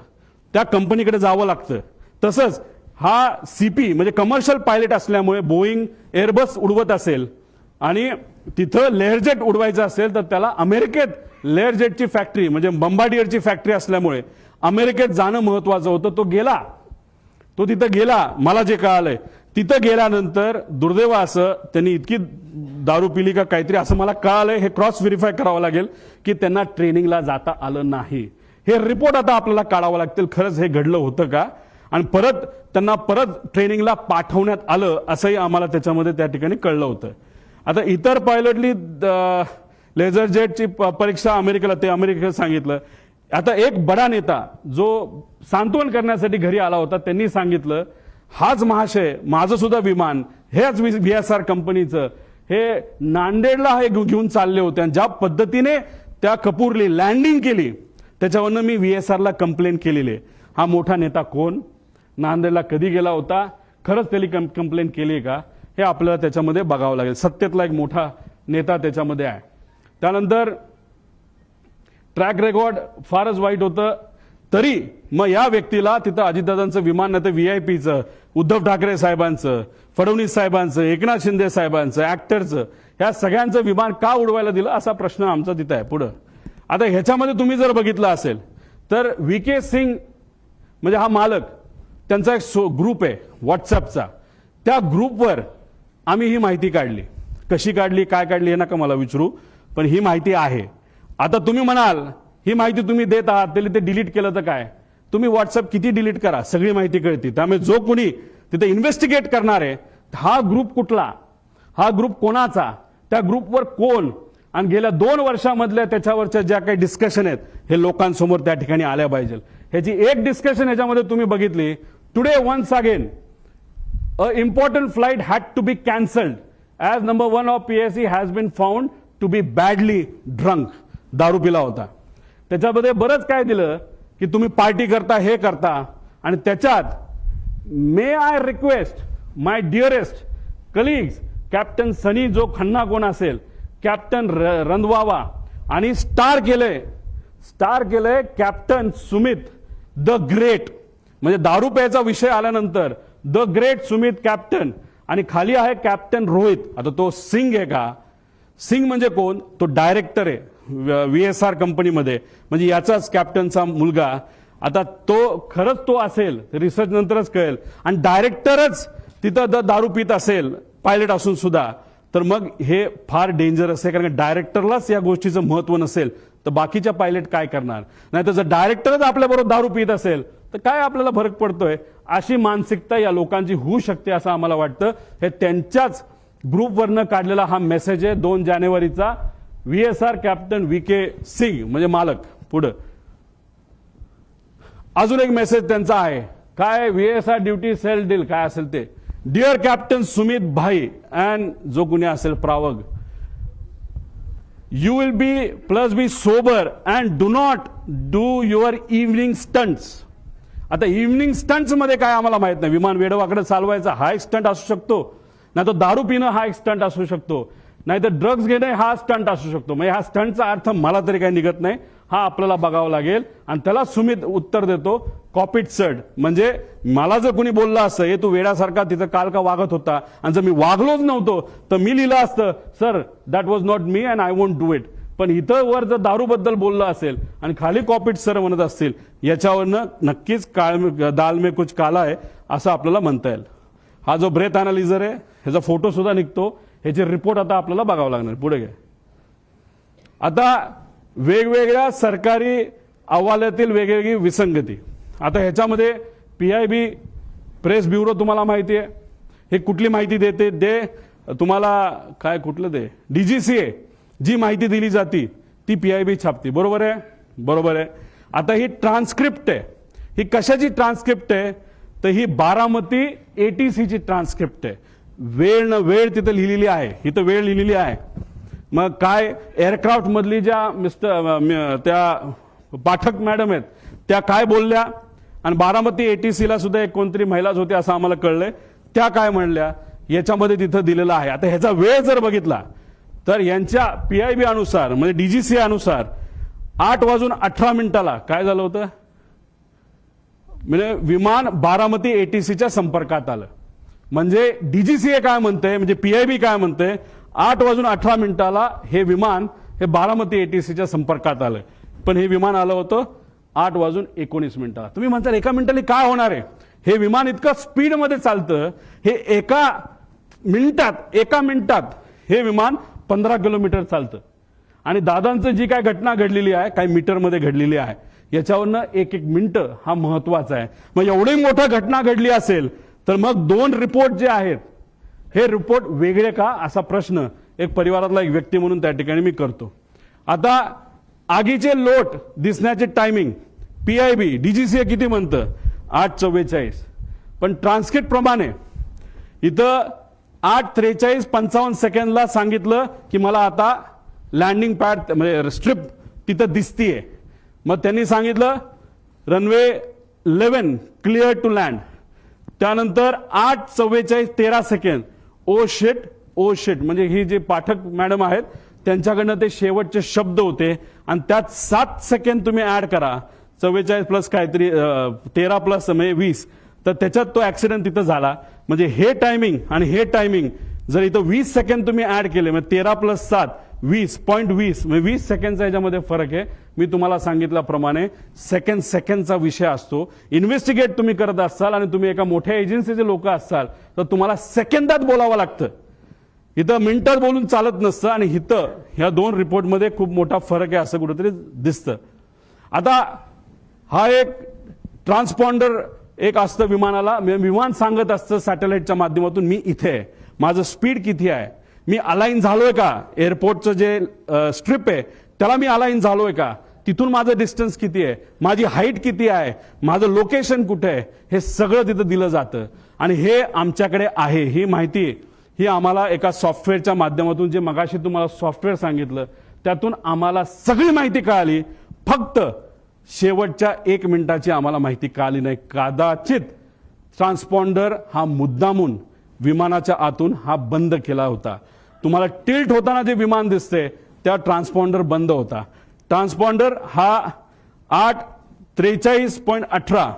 त्या कंपनीकडे जावं लागतं. तसंच हा सीपी म्हणजे कमर्शियल पायलट असल्यामुळे बोईंग एअरबस उडवत असेल आणि तिथं लेअरजेट उडवायचं असेल तर त्याला अमेरिकेत लेअरजेटची फॅक्टरी म्हणजे बंबाडियरची फॅक्टरी असल्यामुळे अमेरिकेत जाणं महत्वाचं होतं. तो तिथं गेला. मला जे कळालंय तिथं गेल्यानंतर दुर्दैव असं त्यांनी इतकी दारू पिली का काहीतरी असं मला कळालंय. हे क्रॉस व्हेरीफाय करावं लागेल की त्यांना ट्रेनिंगला जाता आलं नाही. हे रिपोर्ट आता आपल्याला काढावं लागतील खरंच हे घडलं होतं का आणि त्यांना परत ट्रेनिंगला पाठवण्यात आलं असंही आम्हाला त्याच्यामध्ये त्या ठिकाणी कळलं होतं. आता इतर पायलटली लेझर जेटची परीक्षा अमेरिकेला सांगितलं. आता एक बडा नेता जो सांत्वन करण्यासाठी घरी आला होता त्यांनी सांगितलं हाच महाशय माझं सुद्धा विमान हेच VSR कंपनीचं हे नांदेडला हे घेऊन चालले होते आणि ज्या पद्धतीने त्या कपूरली लँडिंग केली त्याच्यावरनं मी VSRला कंप्लेन केलेली आहे. हा मोठा नेता कोण? नांदेडला कधी गेला होता? खरंच त्यांनी कंप्लेन केली का? हे आपल्याला त्याच्यामध्ये बघावं लागेल. सत्तेतला एक मोठा नेता त्याच्यामध्ये आहे. त्यानंतर ट्रॅक रेकॉर्ड फारच वाईट होतं. तरी मग या व्यक्तीला तिथं अजितदादांचं विमान नाही तर VIPचं, उद्धव ठाकरे साहेबांचं, फडणवीस साहेबांचं, एकनाथ शिंदे साहेबांचं, ऍक्टरचं ह्या सगळ्यांचं विमान का उडवायला दिलं असा प्रश्न आमचा तिथं आहे. पुढं आता ह्याच्यामध्ये तुम्ही जर बघितलं असेल तर VK सिंग म्हणजे हा मालक त्यांचा एक ग्रुप आहे व्हॉट्सअपचा. त्या ग्रुपवर आम्ही ही माहिती काढली. कशी काढली काय काढली हे नका मला विचारू पण ही माहिती आहे. आता तुम्ही म्हणाल ही माहिती तुम्ही देत आहात त्याला ते डिलीट केलं तर काय? तुम्ही व्हॉट्सअप किती डिलीट करा सगळी माहिती कळते. त्यामुळे जो कोणी तिथे इन्व्हेस्टिगेट करणार आहे हा ग्रुप कुठला, हा ग्रुप कोणाचा, त्या ग्रुपवर कोण आणि गेल्या 2 वर्षामधल्या त्याच्यावरच्या ज्या काही डिस्कशन आहेत हे लोकांसमोर त्या ठिकाणी आल्या पाहिजे. ह्याची एक डिस्कशन ह्याच्यामध्ये तुम्ही बघितली. Today once again a important flight had to be cancelled as number 1 of PSC has been found to be badly drunk. दारू पिला होता. त्याच्यामध्ये बरंच काय दिलं की तुम्ही पार्टी करता हे करता आणि त्याच्यात may I request my dearest colleagues captain Sunny जो खन्ना कोण असेल कॅप्टन रंधवावा आणि स्टार केलंय कॅप्टन सुमित द ग्रेट. म्हणजे दारू प्यायचा विषय आल्यानंतर द ग्रेट सुमित कॅप्टन आणि खाली आहे कॅप्टन रोहित. आता तो सिंग आहे का? सिंग म्हणजे कोण? तो डायरेक्टर आहे VSR कंपनीमध्ये म्हणजे याचाच कॅप्टनचा मुलगा. आता तो खरंच तो असेल रिसर्च नंतरच कळेल आणि डायरेक्टरच तिथं दारू पित असेल पायलट असून सुद्धा तर मग हे फार डेंजरस आहे. कारण डायरेक्टरलाच या गोष्टीचं महत्व नसेल तर बाकीच्या पायलट काय करणार? नाही तर जर डायरेक्टरच आपल्याबरोबर दारू पित असेल तर काय आपल्याला फरक पडतोय? अशी मानसिकता या लोकांची होऊ शकते असं आम्हाला वाटतं. हे त्यांच्याच ग्रुपवरनं काढलेला हा मेसेज आहे 2 जानेवारीचा. VSR कॅप्टन VK सिंग म्हणजे मालक. पुढं अजून एक मेसेज त्यांचा आहे काय? VSR ड्युटी सेल डील काय असेल ते. डिअर कॅप्टन सुमित भाई अँड जो कुणी असेल प्रावग, you will be sober and do not do your evening stunts. आता इव्हनिंग स्टंट्स मध्ये काय आम्हाला माहित नाही. विमान वेडवाकडे चालवायचा हा एक स्टंट असू शकतो, नाही तर दारू पिणं हा एक स्टंट असू शकतो, नाही तर ड्रग्ज घेणं हा स्टंट असू शकतो. म्हणजे हा स्टंटचा अर्थ मला तरी काही निघत नाही. हा आपल्याला बघावं लागेल आणि त्याला सुमित उत्तर देतो कॉपीड सड. म्हणजे मला जर कोणी बोललं असतं हे तू वेड्यासारखा तिथं काल का वागत होता आणि जर मी वागलोच नव्हतो तर मी लिहिलं असतं sir that was not me and I won't do it. पण इथं वर जर दारूबद्दल बोललं असेल आणि खाली कॉपीट सर म्हणत असतील, याच्यावरनं नक्कीच दाल में कुछ काला आहे असं आपल्याला म्हणता येईल. हा जो ब्रेथ अनालिझर आहे ह्याचा फोटो सुद्धा निघतो, ह्याचे रिपोर्ट आता आपल्याला बघावं लागणार. पुढे घ्या. आता वेगवेगळ्या सरकारी अहवालातील वेगवेगळी विसंगती. आता ह्याच्यामध्ये PIB प्रेस ब्युरो तुम्हाला माहिती आहे, हे कुठली माहिती देते? दे तुम्हाला काय कुठलं ते DGCA जी माहिती दिली जाती ती PIB छापती. बरोबर आहे? बरोबर आहे. आता ही ट्रान्सक्रिप्ट आहे, ही कशाची ट्रान्सक्रिप्ट आहे? तर ही बारामती ATC ची ट्रान्सक्रिप्ट आहे. वेळ न वेळ तिथं लिहिलेली आहे, इथं वेळ लिहिलेली आहे. मग काय एअरक्राफ्ट मधली ज्या त्या पाठक मॅडम आहेत त्या काय बोलल्या, आणि बारामती ATC ला सुद्धा एक कोणतरी महिलाच होती असं आम्हाला कळलंय, त्या काय म्हणल्या याच्यामध्ये तिथं दिलेलं आहे. आता ह्याचा वेळ जर बघितला तर यांच्या PIB अनुसार म्हणजे DGCA अनुसार 8:18 काय झालं होतं, म्हणजे विमान बारामती ATCच्या संपर्कात आलं. म्हणजे DGCA काय म्हणते, म्हणजे PIB काय म्हणते, 8:18 हे विमान हे बारामती ATCच्या संपर्कात आलं. पण हे विमान आलं होतं 8:19. तुम्ही म्हणता एका मिनिटाने काय होणार आहे? हे विमान इतकं स्पीडमध्ये चालतं, हे एका मिनिटात हे विमान 15 किलोमीटर चालतं. आणि दादांचं जी काय घटना घडलेली आहे, काही मीटरमध्ये घडलेली आहे, याच्यावरनं एक मिनिटं हा महत्वाचा आहे. मग एवढी मोठी घटना घडली असेल तर मग 2 रिपोर्ट जे आहेत हे रिपोर्ट वेगळे का, असा प्रश्न एक परिवारातला एक व्यक्ती म्हणून त्या ठिकाणी मी करतो. आता आगीचे लोट दिसण्याचे टायमिंग PIB DGCA किती म्हणतं? 8:44. पण ट्रान्सक्रिप्ट प्रमाणे इथं 8:43:55 सांगितलं की मला आता लँडिंग पॅड म्हणजे स्ट्रिप तिथं दिसतीये. मग त्यांनी सांगितलं रनवे 11 क्लिअर टू लँड. त्यानंतर 8:44:13 ओ शिट म्हणजे ही जी पाठक मॅडम आहेत त्यांच्याकडनं ते शेवटचे शब्द होते, आणि त्यात 7 सेकंद तुम्ही ऍड करा, 44 प्लस काहीतरी 13 प्लस 20, तर त्याच्यात तो ऍक्सिडेंट तिथं झाला. म्हणजे हे टायमिंग आणि हे टायमिंग जर इथं 20 सेकंद तुम्ही ऍड केले, म्हणजे 13 प्लस 7 20.20 म्हणजे 20 सेकंडचा याच्यामध्ये फरक आहे. मी तुम्हाला सांगितल्याप्रमाणे सेकंडचा विषय असतो. इन्व्हेस्टिगेट तुम्ही करत असाल आणि तुम्ही एका मोठ्या एजन्सीचे लोक असाल तर तुम्हाला सेकंदात बोलावं लागतं, इथं मिनिटात बोलून चालत नसतं. आणि इथं ह्या 2 रिपोर्टमध्ये खूप मोठा फरक आहे असं कुठेतरी दिसतं. आता हा एक ट्रान्सपॉन्डर एक असतं विमानाला, विमान सांगत असतं सॅटेलाइटच्या माध्यमातून मी इथे आहे, माझं स्पीड किती आहे, मी अलाइन झालोय का, एअरपोर्टचं जे स्ट्रिप आहे त्याला मी अलाइन झालोय का, तिथून माझं डिस्टन्स किती आहे, माझी हाईट किती आहे, माझं लोकेशन कुठे आहे, हे सगळं तिथं दिलं जातं. आणि हे आमच्याकडे आहे, ही माहिती ही आम्हाला एका सॉफ्टवेअरच्या माध्यमातून, जे मगाशी तुम्हाला सॉफ्टवेअर सांगितलं त्यातून आम्हाला सगळी माहिती कळाली. फक्त शेवटच्या 1 मिनिटाची आम्हाला माहिती कळाली नाही. कदाचित ट्रान्सपॉन्डर हा मुद्दामून विमानाच्या आतून हा बंद केला होता. तुम्हाला टिल्ट होताना जे विमान दिसते त्या ट्रान्सपॉन्डर बंद होता. ट्रान्सपॉन्डर हा 8:43.18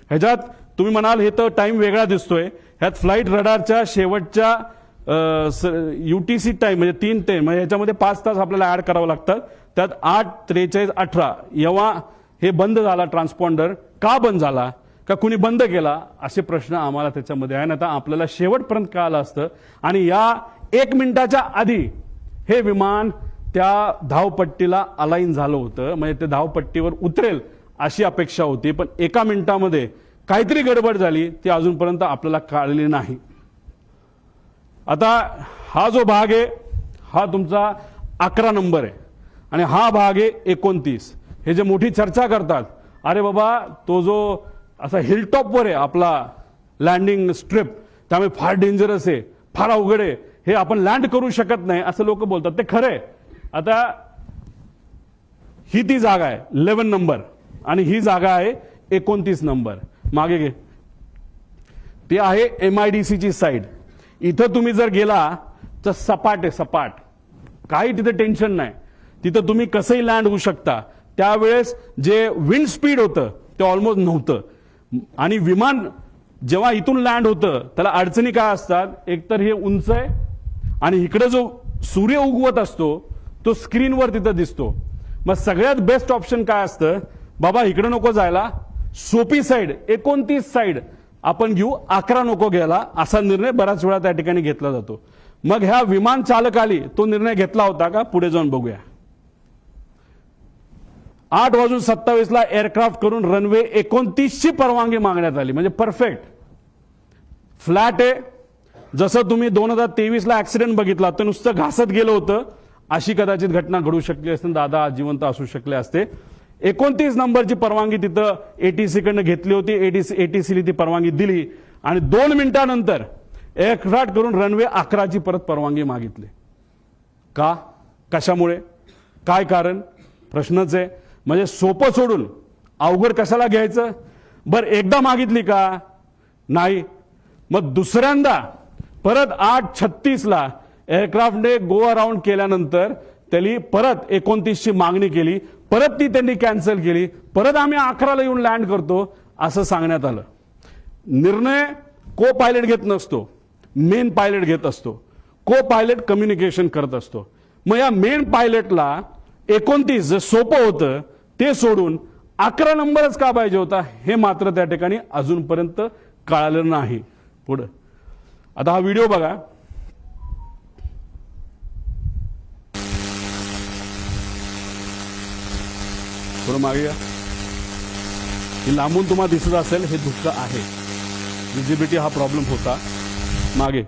ह्याच्यात तुम्ही म्हणाल हे तर टाइम वेगळा दिसतोय, ह्यात फ्लाईट रडारच्या शेवटच्या UTC टाइम म्हणजे 3 ते म्हणजे ह्याच्यामध्ये 5 तास आपल्याला ऍड करावं लागतात. त्यात 8:43.18 जेव्हा हे बंद झाला ट्रान्सपॉन्डर, का बंद झाला, का कुणी बंद केला, असे प्रश्न आम्हाला त्याच्यामध्ये आहे. आता आपल्याला शेवटपर्यंत कळालं असतं. आणि या 1 मिनिटाच्या आधी हे विमान त्या धावपट्टीला अलाइन झालं होतं, म्हणजे ते धावपट्टीवर उतरेल अशी अपेक्षा होती. पण 1 मिनिटामध्ये काहीतरी गडबड झाली, ती अजूनपर्यंत आपल्याला कळलेली नाही. आता हा जो भाग आहे हा तुमचा 11 नंबर आहे आणि हा भाग आहे 29. हे जे मोठी चर्चा करतात, अरे बाबा तो जो असा हिलटॉपवर आहे आपला लँडिंग स्ट्रिप, त्यामुळे फार डेंजरस आहे, फार अवघड आहे, हे आपण लँड करू शकत नाही असं लोक बोलतात. ते खरं आहे. आता ही ती जागा आहे 11 नंबर आणि ही जागा आहे 29 नंबर. मागे घे, ती आहे MIDC ची साईड. इथं तुम्ही जर गेला तर सपाट आहे, सपाट, काही तिथे टेन्शन नाही, तिथं तुम्ही कसंही लँड होऊ शकता. त्यावेळेस जे विंड स्पीड होतं ते ऑलमोस्ट नव्हतं. आणि विमान जेव्हा इथून लँड होतं त्याला अडचणी काय असतात, एकतर हे उंच आहे आणि इकडे जो सूर्य उगवत असतो तो स्क्रीनवर तिथं दिसतो. मग सगळ्यात बेस्ट ऑप्शन काय असतं, बाबा इकडे नको जायला, सोपी साईड 29 साईड आपण घेऊ, 11 नको घ्यायला, असा निर्णय बऱ्याच वेळा त्या ठिकाणी घेतला जातो. मग ह्या विमान चालकाली तो निर्णय घेतला होता का, पुढे जाऊन बघूया. 8:27 एअरक्राफ्ट करून रनवे 29 ची परवानगी मागण्यात आली. म्हणजे परफेक्ट फ्लॅट आहे. जसं तुम्ही 2023 ऍक्सिडेंट बघितला तर नुसतं घासत गेलं होतं, अशी कदाचित घटना घडू शकली असते, दादा जिवंत असू शकले असते. 29 नंबरची परवानगी तिथं एटीसी कडनं घेतली होती. एटीसीने ती परवानगी दिली आणि 2 मिनिटांनंतर एअरक्राफ्ट करून रनवे 11 ची परत परवानगी मागितली. का, कशामुळे, काय कारण, प्रश्नच आहे. म्हणजे सोपं सोडून अवघड कशाला घ्यायचं. बरं एकदा मागितली का, नाही. मग दुसऱ्यांदा परत 8:36 एअरक्राफ्टने गो अराउंड केल्यानंतर त्यांनी परत 29 ची मागणी केली, परत ती त्यांनी कॅन्सल केली, परत आम्ही 11 येऊन लँड करतो असं सांगण्यात आलं. निर्णय को पायलट घेत नसतो, मेन पायलट घेत असतो. को पायलट कम्युनिकेशन करत असतो. मग या मेन पायलटला 29 जे सोपं होतं ते सोडून 11 नंबरच का पाहिजे होता, हे मात्र त्या ठिकाणी अजूनपर्यंत कळालं नाही. पुढे आता हा व्हिडिओ बघा. थोडं मागे या. ही लांबून तुम्हाला दिसत असेल, हे धुक्क आहे, विजिबिलिटी हा प्रॉब्लेम होता. मागे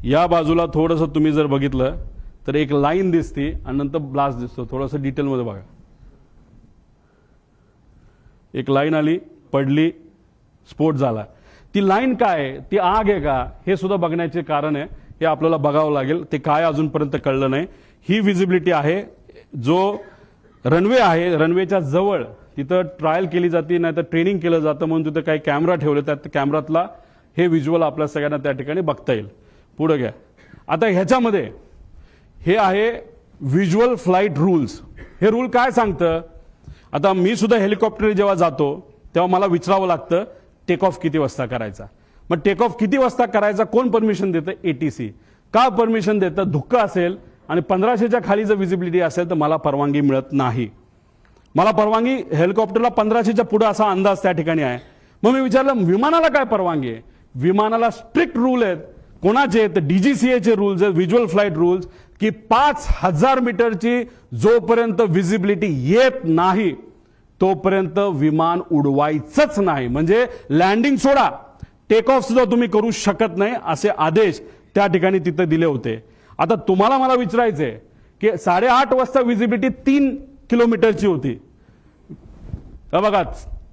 या बाजूला थोडंसं तुम्ही जर बघितलं तर एक लाईन दिसते आणि नंतर ब्लास्ट दिसतो. थोडंसं डिटेलमध्ये बघा. एक लाईन आली, पडली, स्फोट झाला. ती लाईन काय आहे, ती आग आहे का, हे सुद्धा बघण्याचे कारण आहे. हे आपल्याला बघावं लागेल. ते काय अजूनपर्यंत कळलं नाही. ही विजिबिलिटी आहे. जो रनवे आहे, रनवेच्या जवळ तिथं ट्रायल केली जाते, नाही तर ट्रेनिंग केलं जातं, म्हणून तिथं काही कॅमेरा ठेवले, त्या कॅमेरातला हे व्हिज्युअल आपल्या सगळ्यांना त्या ठिकाणी बघता येईल. पुढे घ्या. आता ह्याच्यामध्ये हे आहे व्हिज्युअल फ्लाईट रूल्स. हे रूल काय सांगतं, आता मी सुद्धा हेलिकॉप्टर जेव्हा जातो तेव्हा मला विचारावं लागतं टेक ऑफ किती वाजता करायचा. मग टेक ऑफ किती वाजता करायचा, कोण परमिशन देतं, एटीसी. का परमिशन देतं, धुक्क असेल आणि 1500च्या खाली जर विजिबिलिटी असेल तर मला परवानगी मिळत नाही. मला परवानगी हेलिकॉप्टरला 1500च्या पुढे असा अंदाज त्या ठिकाणी आहे. मग मी विचारलं विमानाला काय परवानगी आहे. विमानाला स्ट्रिक्ट रूल आहेत. कोणाचे आहेत, डीजीसीएचे रूल्स आहेत, व्हिज्युअल फ्लाईट रूल्स, की 5000 मीटरची जोपर्यंत विजिबिलिटी येत नाही तोपर्यंत विमान उडवायचंच नाही. म्हणजे लँडिंग सोडा, टेक ऑफ सुद्धा तुम्ही करू शकत नाही, असे आदेश त्या ठिकाणी तिथे दिले होते. आता तुम्हाला मला विचारायचंय की 8:30 वाजता विजिबिलिटी 3 किलोमीटरची होती. बघा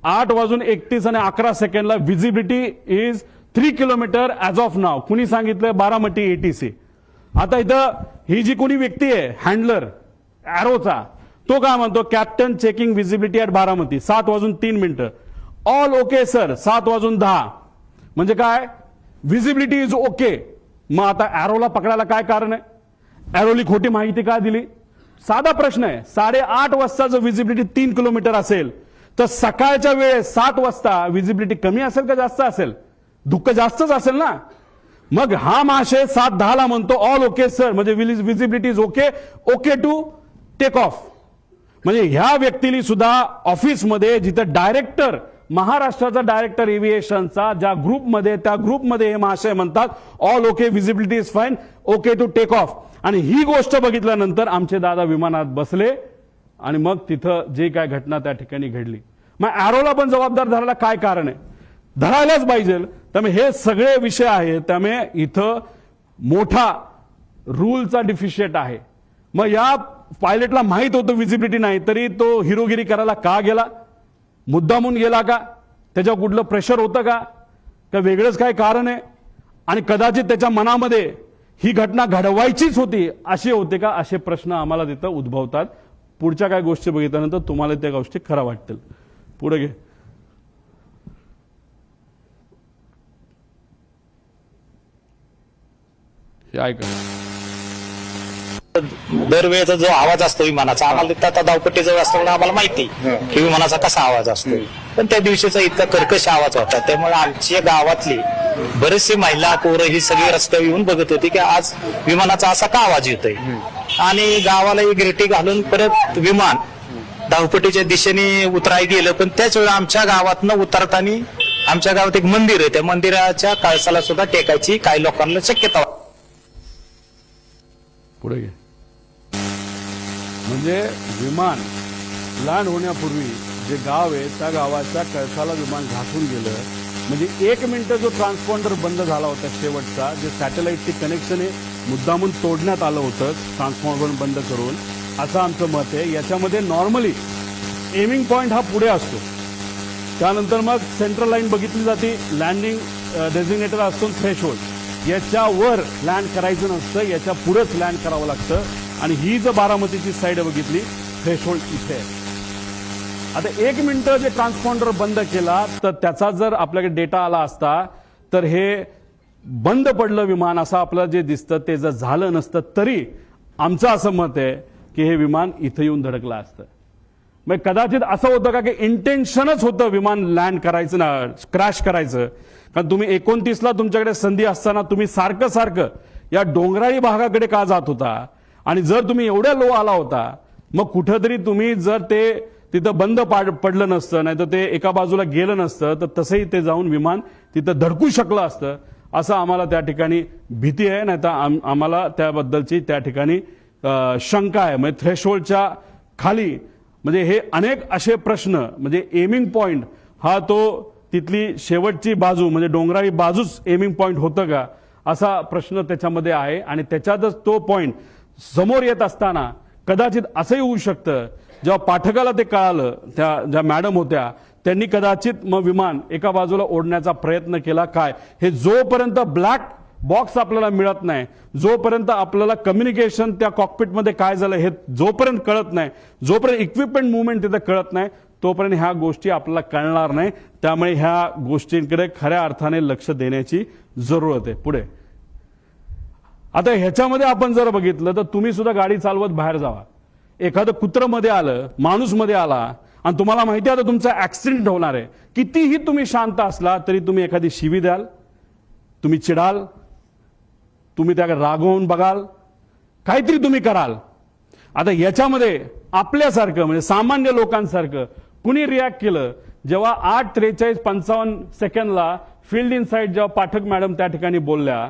8:31 आणि 11 सेकंडला visibility is 3 kilometre as of now. कुणी सांगितलं, बारामती एटीसी. आता इथं ही जी कोणी व्यक्ती आहे हँडलर एरोचा, तो काय म्हणतो, captain checking visibility at Baramati 7:03. All okay sir 7:10. म्हणजे काय, विजिबिलिटी इज ओके. मग आता एरोला पकडायला काय कारण आहे, एरोली खोटी माहिती का दिली. साधा प्रश्न आहे. 8:30 वाजता जर विजिबिलिटी 3 किलोमीटर असेल तर सकाळच्या वेळेस 7 वाजता विजिबिलिटी कमी असेल का जास्त असेल, धुक्क जास्तच असेल ना. मग हा महाशय 7:10 म्हणतो ऑल ओके सर, म्हणजे visibility is okay, okay to take off. म्हणजे ह्या व्यक्तीने सुद्धा ऑफिसमध्ये जिथं डायरेक्टर, महाराष्ट्राचा डायरेक्टर एव्हिएशनचा ज्या ग्रुपमध्ये, त्या ग्रुपमध्ये हे महाशय म्हणतात all okay, visibility is fine, okay to take off. आणि ही गोष्ट बघितल्यानंतर आमचे दादा विमानात बसले आणि मग तिथं जे काय घटना त्या ठिकाणी घडली. मग एरोला पण जबाबदार धरायला काय कारण आहे, धरायलाच पाहिजे. त्यामुळे हे सगळे विषय आहेत. त्यामुळे इथं मोठा रूलचा डिफिशिएट आहे. मग या पायलटला माहित होतं विजिबिलिटी नाही, तरी तो हिरोगिरी करायला का गेला, मुद्दामून गेला का, त्याच्यावर कुठलं प्रेशर होतं का वेगळंच काय कारण आहे. आणि कदाचित त्याच्या मनामध्ये ही घटना घडवायचीच होती असे होते का, असे प्रश्न आम्हाला तिथं उद्भवतात. पुढच्या काय गोष्टी बघितल्यानंतर तुम्हाला त्या गोष्टी खऱ्या वाटतील. पुढे घे. हे ऐका. दरवेळेचा जो आवाज असतो विमानाचा आम्हाला तिथं आता धावपट्टी जवळ असल्यामुळे आम्हाला माहिती की विमानाचा कसा आवाज असतो. पण त्या दिवशीचा इतका कर्कश आवाज होता त्यामुळे आमच्या गावातली बरेचसे महिला पोरं ही सगळी रस्त्यावर येऊन बघत होती की आज विमानाचा असा का आवाज येतोय. आणि गावाला एक रेटी घालून परत विमान धावपट्टीच्या दिशेने उतराय गेलं. पण त्याच वेळी आमच्या गावातनं उतरताना आमच्या गावात एक मंदिर आहे त्या मंदिराच्या कळसाला सुद्धा टेकायची काही लोकांना शक्यता होती. पुढे घे. म्हणजे विमान लँड होण्यापूर्वी जे गाव आहे त्या गावाच्या कळसाला विमान घासून गेलं. म्हणजे 1 मिनिट जो ट्रान्सपॉन्डर बंद झाला होता शेवटचा, जे सॅटेलाइटची कनेक्शन आहे मुद्दामून तोडण्यात आलं होतं ट्रान्सपॉन्डर बंद करून, असं आमचं मत आहे. याच्यामध्ये नॉर्मली एमिंग पॉइंट हा पुढे असतो, त्यानंतर मग सेंट्रल लाईन बघितली जाते, लँडिंग डेझिग्नेटर असतो, थ्रेशोल्ड याच्यावर लँड करायचं नसतं, याच्या पुढेच लँड करावं लागतं. आणि ही जर बारामतीची साईड बघितली थ्रेशोल्ड इथे आहे. आता 1 मिनिट जे ट्रान्सपॉन्डर बंद केला तर त्याचा जर आपल्याकडे डेटा आला असता तर हे बंद पडलं विमान असं आपल्याला जे दिसतं ते जर झालं नसतं तरी आमचं असं मत आहे की हे विमान इथं येऊन धडकलं असतं. मग कदाचित असं होतं का की इंटेन्शनच होतं विमान लँड करायचं ना क्रॅश करायचं. कारण तुम्ही 29ला तुमच्याकडे संधी असताना तुम्ही सारखं सारखं या डोंगराळी भागाकडे का जात होता. आणि जर तुम्ही एवढ्या लो आला होता मग कुठंतरी तुम्ही जर ते तिथं बंद पडलं नसतं, नाही तर ते एका बाजूला गेलं नसतं तर तसंही ते जाऊन विमान तिथं धडकू शकलं असतं असं आम्हाला त्या ठिकाणी भीती आहे. नाही तर आम्हाला त्याबद्दलची त्या ठिकाणी शंका आहे. म्हणजे थ्रेशोल्डच्या खाली म्हणजे हे अनेक असे प्रश्न, म्हणजे एमिंग पॉइंट हा तो तिथली शेवटची बाजू म्हणजे डोंगराळी बाजूच एमिंग पॉइंट होतं का असा प्रश्न त्याच्यामध्ये आहे. आणि त्याच्यातच तो पॉइंट समोर येत असताना कदाचित असंही होऊ शकतं जेव्हा पाठकाला ते कळालं, त्या ज्या मॅडम होत्या त्यांनी कदाचित मग विमान एका बाजूला ओढण्याचा प्रयत्न केला. काय हे जोपर्यंत ब्लॅक बॉक्स आपल्याला मिळत नाही, जोपर्यंत आपल्याला कम्युनिकेशन त्या कॉकपिटमध्ये काय झालं हे जोपर्यंत कळत नाही, जोपर्यंत इक्विपमेंट मुवमेंट तिथे कळत नाही तोपर्यंत ह्या गोष्टी आपल्याला कळणार नाही. त्यामुळे ह्या गोष्टींकडे खऱ्या अर्थाने लक्ष देण्याची जरूरत आहे. पुढे आता ह्याच्यामध्ये आपण जर बघितलं तर तुम्ही सुद्धा गाडी चालवत बाहेर जावा, एखादं कुत्रं मध्ये आलं, माणूस मध्ये आला आणि तुम्हाला माहिती आहे आता तुमचा ऍक्सिडेंट होणार आहे, कितीही तुम्ही शांत असला तरी तुम्ही एखादी शिवी द्याल, तुम्ही चिडाल, तुम्ही त्याकडे रागवून बघाल, काहीतरी तुम्ही कराल. आता याच्यामध्ये आपल्यासारखं म्हणजे सामान्य लोकांसारखं कुणी रिॲक्ट केलं जेव्हा 8:43:55 फील्ड इन साईड जेव्हा पाठक मॅडम त्या ठिकाणी बोलल्या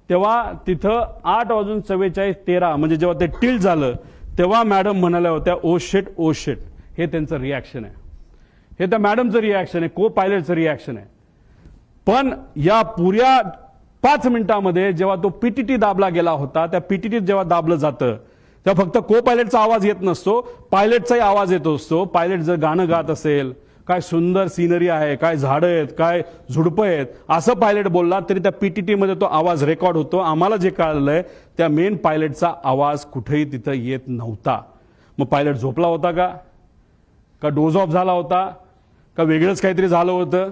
तेव्हा तिथं 8:44:13 म्हणजे जेव्हा ते टिल्ट झालं तेव्हा मॅडम म्हणाल्या होत्या ओ शिट ओ शिट. हे त्यांचं रिॲक्शन आहे, हे त्या मॅडमचं रिॲक्शन आहे, को पायलटचं रिॲक्शन आहे. पण या पुऱ्या 5 मिनिटांमध्ये जेव्हा तो पीटीटी दाबला गेला होता, त्या पीटीटी जेव्हा दाबलं जातं तेव्हा फक्त को पायलटचा आवाज येत नसतो, पायलटचाही आवाज येत असतो. पायलट जर गाणं गात असेल, काय सुंदर सिनरी आहे, काय झाडं आहेत, काय झुडपं आहेत असं पायलट बोलला तरी त्या पीटीटी मध्ये तो आवाज रेकॉर्ड होतो. आम्हाला जे कळलंय त्या मेन पायलटचा आवाज कुठेही तिथं येत नव्हता. मग पायलट झोपला होता का डोज ऑफ झाला होता का वेगळंच काहीतरी झालं होतं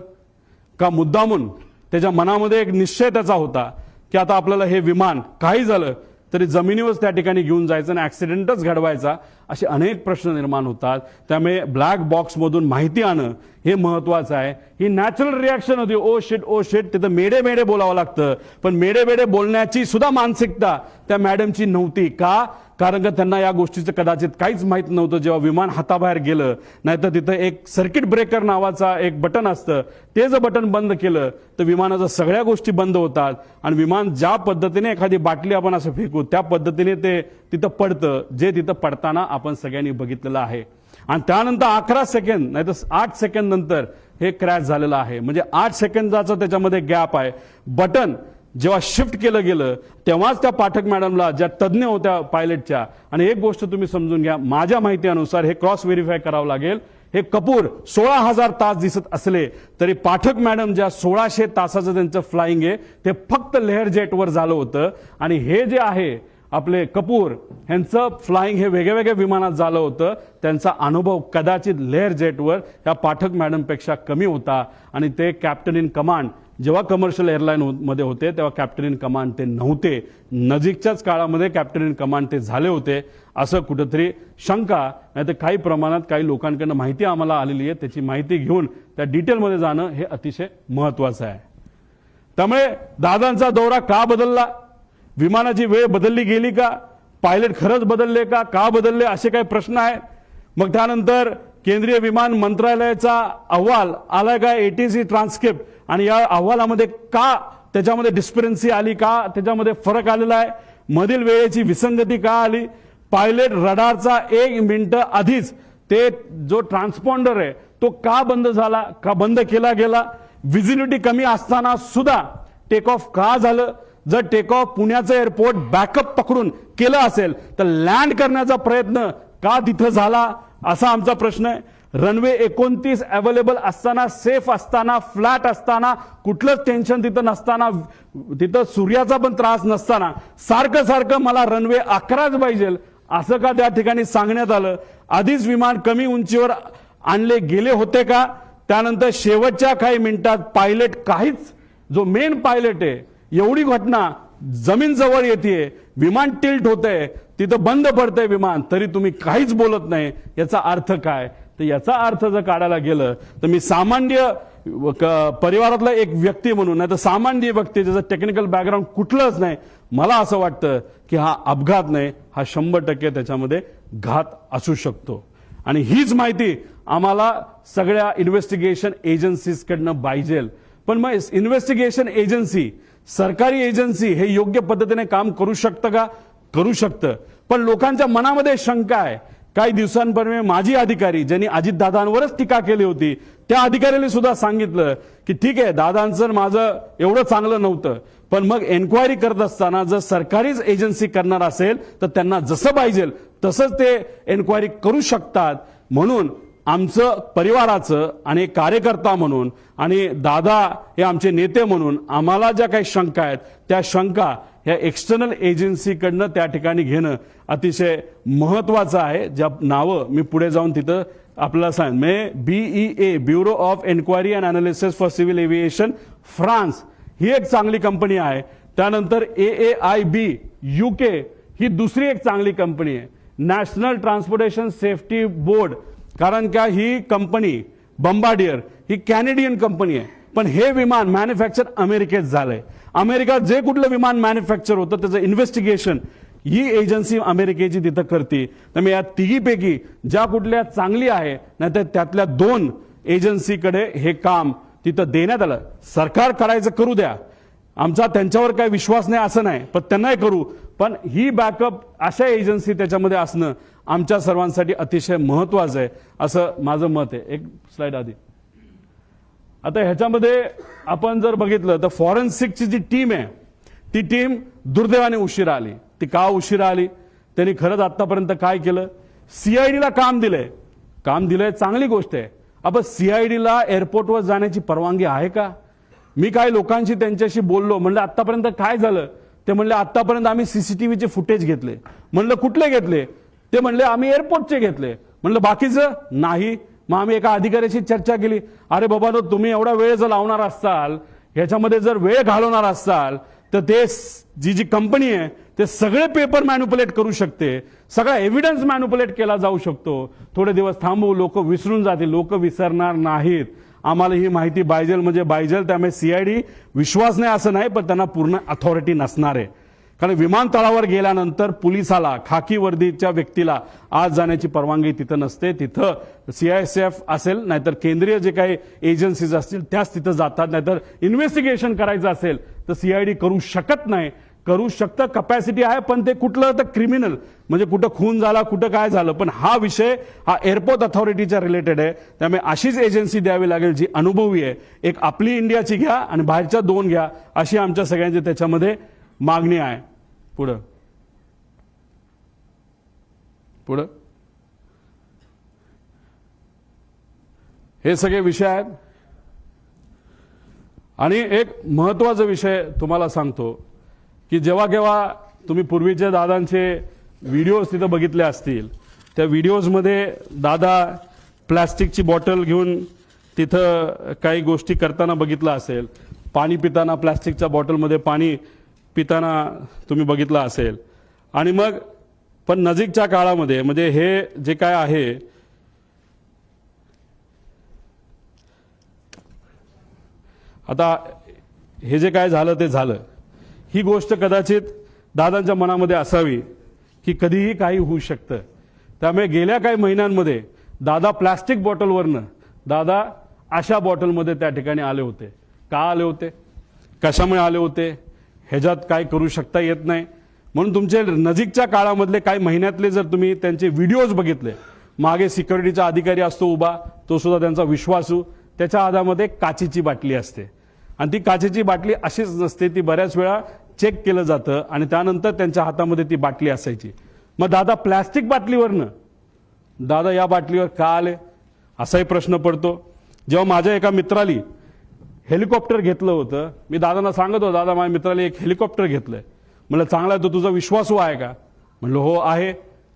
का मुद्दामून त्याच्या मनामध्ये एक निश्चय त्याचा होता की आता आपल्याला हे विमान काही झालं तरी जमिनीवरच त्या ठिकाणी घेऊन जायचं आणि ऍक्सिडेंटच घडवायचा, असे अनेक प्रश्न निर्माण होतात. त्यामुळे ब्लॅक बॉक्समधून माहिती आणणं हे महत्वाचं आहे. ही नॅचरल रिॲक्शन होती, ओ शिट ओ शिट. तिथं मेडे मेडे बोलावं लागतं, पण मेडे मेडे बोलण्याची सुद्धा मानसिकता त्या मॅडमची नव्हती. का? कारण का त्यांना या गोष्टीचं कदाचित काहीच माहित नव्हतं. जेव्हा विमान हाताबाहेर गेलं, नाहीतर तिथं एक सर्किट ब्रेकर नावाचा एक बटन असतं, ते जर बटन बंद केलं तर विमानाच्या सगळ्या गोष्टी बंद होतात आणि विमान ज्या पद्धतीने एखादी बाटली आपण असं फेकू त्या पद्धतीने ते तिथं पडतं, जे तिथं पडताना आपण सगळ्यांनी बघितलेलं आहे. आणि त्यानंतर 11 सेकंद नाही तर 8 सेकंद नंतर हे क्रॅश झालेलं आहे. म्हणजे 8 सेकंदाचा त्याच्यामध्ये गॅप आहे. बटन जेव्हा शिफ्ट केलं गेलं तेव्हाच त्या पाठक मॅडमला, ज्या तज्ज्ञ होत्या पायलटच्या, आणि एक गोष्ट तुम्ही समजून घ्या, माझ्या माहितीनुसार हे क्रॉस व्हेरीफाय करावं लागेल, हे कपूर 16,000 तास दिसत असले तरी पाठक मॅडम ज्या 1600 तासाचं त्यांचं फ्लाइंग आहे ते फक्त लेअर जेटवर झालं होतं. आणि हे जे आहे आपले कपूर यांचं फ्लाइंग हे वेगळ्या वेगळ्या विमानात झालं होतं. त्यांचा अनुभव कदाचित लेअर जेटवर या पाठक मॅडमपेक्षा कमी होता आणि ते कॅप्टन इन कमांड जेव्हा कमर्शियल एअरलाईन मध्ये होते तेव्हा कॅप्टन इन कमांड ते नव्हते. नजीकच्याच काळामध्ये कॅप्टन इन कमांड ते झाले होते असं कुठंतरी शंका, नाही तर काही प्रमाणात काही लोकांकडनं माहिती आम्हाला आलेली आहे. त्याची माहिती घेऊन त्या डिटेलमध्ये जाणं हे अतिशय महत्वाचं आहे. त्यामुळे दादांचा दौरा का बदलला, विमानाची वेळ बदलली गेली का, पायलट खरंच बदलले का बदलले, असे काही प्रश्न आहेत. मग त्यानंतर केंद्रीय विमान मंत्रालयाचा अहवाल आला का, एटीसी ट्रान्सक्रिप्ट, आणि या अहवालामध्ये का त्याच्यामध्ये डिस्परन्सी आली, का त्याच्यामध्ये फरक आलेला आहे, मधील वेळेची विसंगती का आली, पायलट रडारचा 1 मिनिट आधीच ते जो ट्रान्सपॉन्डर आहे तो का बंद झाला, का बंद केला गेला, व्हिजिबिलिटी कमी असताना सुद्धा टेक ऑफ का झालं, जर टेक ऑफ पुण्याचं एअरपोर्ट बॅकअप पकडून केलं असेल तर लँड करण्याचा प्रयत्न का तिथं झाला, असा आमचा प्रश्न आहे. रनवे 29 अवेलेबल असताना, सेफ असताना, फ्लॅट असताना, कुठलंच टेन्शन तिथं नसताना, तिथं सूर्याचा पण त्रास नसताना सारखं सारखं मला रनवे 11च पाहिजे असं का त्या ठिकाणी सांगण्यात आलं. आधीच विमान कमी उंचीवर आणले गेले होते का, त्यानंतर शेवटच्या काही मिनिटात पायलट काहीच, जो मेन पायलट आहे, एवढी घटना जमीन जवळ येते, विमान टिल्ट होतंय, तिथं बंद पडतंय विमान, तरी तुम्ही काहीच बोलत नाही, याचा अर्थ काय. तर याचा अर्थ जर काढायला गेलं तर मी सामान्य परिवारातला एक व्यक्ती म्हणून, नाही तर सामान्य व्यक्ती ज्याचं टेक्निकल बॅकग्राऊंड कुठलंच नाही, मला असं वाटतं की हा अपघात नाही, हा 100% त्याच्यामध्ये घात असू शकतो. आणि हीच माहिती आम्हाला सगळ्या इन्व्हेस्टिगेशन एजन्सीजकडनं पाहिजे. पण मग इन्व्हेस्टिगेशन एजन्सी, सरकारी एजन्सी हे योग्य पद्धतीने काम करू शकतं का, करू शकतं. पण लोकांच्या मनामध्ये शंका आहे. काही दिवसांपूर्वी माजी अधिकारी ज्यांनी अजितदादांवरच टीका केली होती, त्या अधिकाऱ्याने सुद्धा सांगितलं की ठीक आहे, दादांचं माझं एवढं चांगलं नव्हतं, पण मग एन्क्वायरी करत असताना जर सरकारीच एजन्सी करणार असेल तर त्यांना जसं पाहिजे तसंच ते एन्क्वायरी करू शकतात. म्हणून आमचं परिवाराचं आणि एक कार्यकर्ता म्हणून आणि दादा हे आमचे नेते म्हणून आम्हाला ज्या काही शंका आहेत त्या शंका ह्या एक्सटर्नल एजन्सीकडनं त्या ठिकाणी घेणं अतिशय महत्वाचं आहे. ज्या नावं मी पुढे जाऊन तिथं आपल्याला सांग, BEA bureau of enquiry and analysis for civil aviation France ही एक चांगली कंपनी आहे. त्यानंतर AAIB UK ही दुसरी एक चांगली कंपनी आहे. नॅशनल ट्रान्सपोर्टेशन सेफ्टी बोर्ड, कारण का ही कंपनी बंबार्डियर ही कॅनेडियन कंपनी आहे, पण हे विमान मॅन्युफॅक्चर अमेरिकेत झालंय. अमेरिका जे कुठलं विमान मॅन्युफॅक्चर होतं त्याचं इन्व्हेस्टिगेशन ही एजन्सी अमेरिकेची तिथं करते. त्यामुळे या तिघीपैकी ज्या कुठल्या चांगली आहे, नाहीतर त्यातल्या 2 एजन्सीकडे हे काम तिथं देण्यात आलं. सरकार करायचं करू द्या, आमचा त्यांच्यावर काही विश्वास नाही असं नाही, पण त्यांनाही करू, पण ही बॅकअप अशा एजन्सी त्याच्यामध्ये असणं आमच्या सर्वांसाठी अतिशय महत्वाचं आहे असं माझं मत आहे. एक स्लाइड आधी. आता ह्याच्यामध्ये आपण जर बघितलं तर फॉरेन्सिकची जी टीम आहे ती टीम दुर्दैवाने उशिरा आली. ती का उशिरा आली, त्यांनी खरंच आतापर्यंत काय केलं, सीआयडीला काम दिलंय, चांगली गोष्ट आहे. आपण सीआयडीला एअरपोर्टवर जाण्याची परवानगी आहे का. मी काही लोकांशी त्यांच्याशी बोललो, म्हणलं आतापर्यंत काय झालं, ते म्हणले आतापर्यंत आम्ही सीसीटीव्हीचे फुटेज घेतले. म्हणलं कुठले घेतले, ते म्हणले आम्ही एअरपोर्टचे घेतले. म्हणलं बाकीचं नाही. मग आम्ही एका अधिकाऱ्याशी चर्चा केली, अरे बाबा तुम्ही एवढा वेळ जर लावणार असाल, ह्याच्यामध्ये जर वेळ घालवणार असाल तर ते जी कंपनी आहे ते सगळे पेपर मॅन्युपुलेट करू शकते, सगळा एव्हिडन्स मॅन्युपुलेट केला जाऊ शकतो. थोडे दिवस थांबू, लोक विसरून जातील, लोक विसरणार नाहीत. आम्हाला ही माहिती पाहिजे म्हणजे पाहिजे. त्यामुळे सीआयडी विश्वास नाही असं नाही, पण त्यांना पूर्ण अथॉरिटी नसणार आहे. कारण विमानतळावर गेल्यानंतर पोलिसाला, खाकी वर्दीच्या व्यक्तीला आत जाण्याची परवानगी तिथं नसते. तिथं CISF असेल, नाहीतर केंद्रीय जे काही एजन्सीज असतील त्याच तिथं जातात. नाहीतर इन्व्हेस्टिगेशन करायचं असेल तर सीआयडी करू शकत नाही. करू शकतं, कपॅसिटी आहे, पण ते कुठलं तर क्रिमिनल म्हणजे कुठं खून झाला, कुठं काय झालं. पण हा विषय हा एअरपोर्ट अथॉरिटीच्या रिलेटेड आहे. त्यामुळे अशीच एजन्सी द्यावी लागेल जी अनुभवी आहे. एक आपली इंडियाची घ्या आणि बाहेरच्या 2 घ्या, अशी आमच्या सगळ्यांची त्याच्यामध्ये मागणी आहे. पुढं हे सगळे विषय आहेत. आणि एक महत्वाचा विषय तुम्हाला सांगतो की जेव्हा केव्हा तुम्ही पूर्वीच्या दादांचे व्हिडिओज तिथं बघितले असतील. त्या व्हिडिओजमध्ये दादा प्लॅस्टिकची बॉटल घेऊन तिथं काही गोष्टी करताना बघितलं असेल. पाणी पिताना प्लॅस्टिकच्या बॉटलमध्ये पाणी पिताना तुम्ही बघितलं असेल. आणि मग पण नजीकच्या काळामध्ये म्हणजे हे जे काय आहे आता हे जे काय झालं ते झालं. ही गोष्ट कदाचित दादांच्या मनामध्ये असावी की कधीही काही होऊ शकतं. त्यामुळे गेल्या काही महिन्यांमध्ये दादा प्लॅस्टिक बॉटलवरनं दादा अशा बॉटलमध्ये त्या ठिकाणी आले होते. का आले होते, कशामुळे आले होते, ह्याच्यात काय करू शकता येत नाही. म्हणून तुमचे नजीकच्या काळामधले काही महिन्यातले जर तुम्ही त्यांचे व्हिडिओज बघितले, मागे सिक्युरिटीचा अधिकारी असतो उभा, तो सुद्धा त्यांचा विश्वासू, त्याच्या हातामध्ये काचेची बाटली असते. आणि ती काचेची बाटली अशीच नसते, ती बऱ्याच वेळा चेक केलं जातं आणि त्यानंतर त्यांच्या हातामध्ये ती बाटली असायची. मग दादा प्लॅस्टिक बाटलीवरनं दादा या बाटलीवर का आले असाही प्रश्न पडतो. जेव्हा माझ्या एका मित्राली हेलिकॉप्टर घेतलं होतं, मी दादांना सांगत होतो, दादा माझ्या मित्राला एक हेलिकॉप्टर घेतलंय. म्हणलं चांगला आहे, तो तुझा विश्वासू आहे का? म्हणलं हो आहे.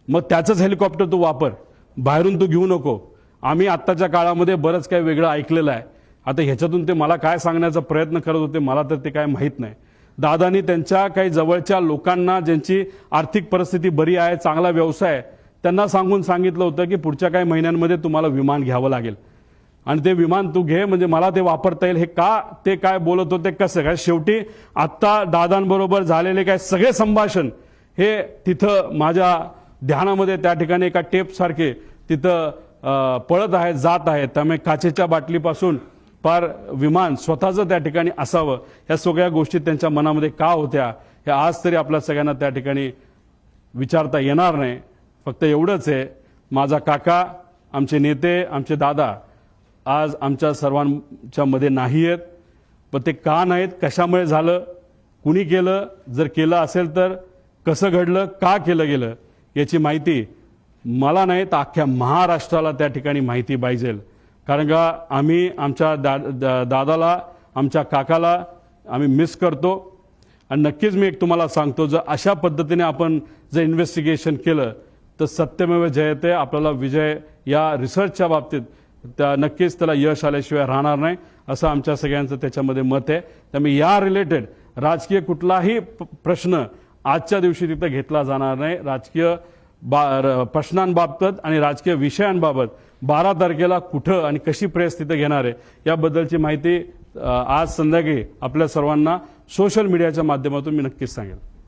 मग त्याचंच हेलिकॉप्टर तू वापर, बाहेरून तू घेऊ नको. आम्ही आत्ताच्या काळामध्ये बरंच काही वेगळं ऐकलेलं आहे. आता ह्याच्यातून ते मला काय सांगण्याचा प्रयत्न करत होते मला तर ते काय माहीत नाही. दादांनी त्यांच्या काही जवळच्या लोकांना ज्यांची आर्थिक परिस्थिती बरी आहे, चांगला व्यवसाय आहे, त्यांना सांगून सांगितलं होतं की पुढच्या काही महिन्यांमध्ये तुम्हाला विमान घ्यावं लागेल आणि ते विमान तू घे म्हणजे मला ते वापरता येईल. हे का ते काय बोलत होते, कसं काय, शेवटी आत्ता दादांबरोबर झालेले काय सगळे संभाषण हे तिथं माझ्या ध्यानामध्ये त्या ठिकाणी एका टेपसारखे तिथं पळत आहेत, जात आहेत. त्यामुळे काचेच्या बाटलीपासून पार विमान स्वतःचं त्या ठिकाणी असावं, ह्या सगळ्या गोष्टी त्यांच्या मनामध्ये का होत्या हे आज तरी आपल्या सगळ्यांना त्या ठिकाणी विचारता येणार नाही. फक्त एवढंच आहे, माझा काका, आमचे नेते, आमचे दादा आज आमच्या सर्वांच्या मध्ये नाही आहेत. पण ते का नाहीत, कशामुळे झालं, कुणी केलं, जर केलं असेल तर कसं घडलं, का केलं गेलं याची माहिती मला नाही तर अख्ख्या महाराष्ट्राला त्या ठिकाणी माहिती पाहिजे. कारण का आम्ही आमच्या दादाला, आमच्या काकाला आम्ही मिस करतो. आणि नक्कीच मी एक तुम्हाला सांगतो, जर अशा पद्धतीने आपण जर इन्व्हेस्टिगेशन केलं तर सत्यमेव जयते, आपल्याला विजय या रिसर्चच्या बाबतीत त्या नक्कीच त्याला यश आल्याशिवाय राहणार नाही असं आमच्या सगळ्यांचं त्याच्यामध्ये मत आहे. त्यामुळे या रिलेटेड राजकीय कुठलाही प्रश्न आजच्या दिवशी तिथं घेतला जाणार नाही. राजकीय प्रश्नांबाबत आणि राजकीय विषयांबाबत 12 तारखेला कुठं आणि कशी प्रेस तिथं घेणार आहे याबद्दलची माहिती आज संध्याकाळी आपल्या सर्वांना सोशल मीडियाच्या माध्यमातून मी नक्कीच सांगेल.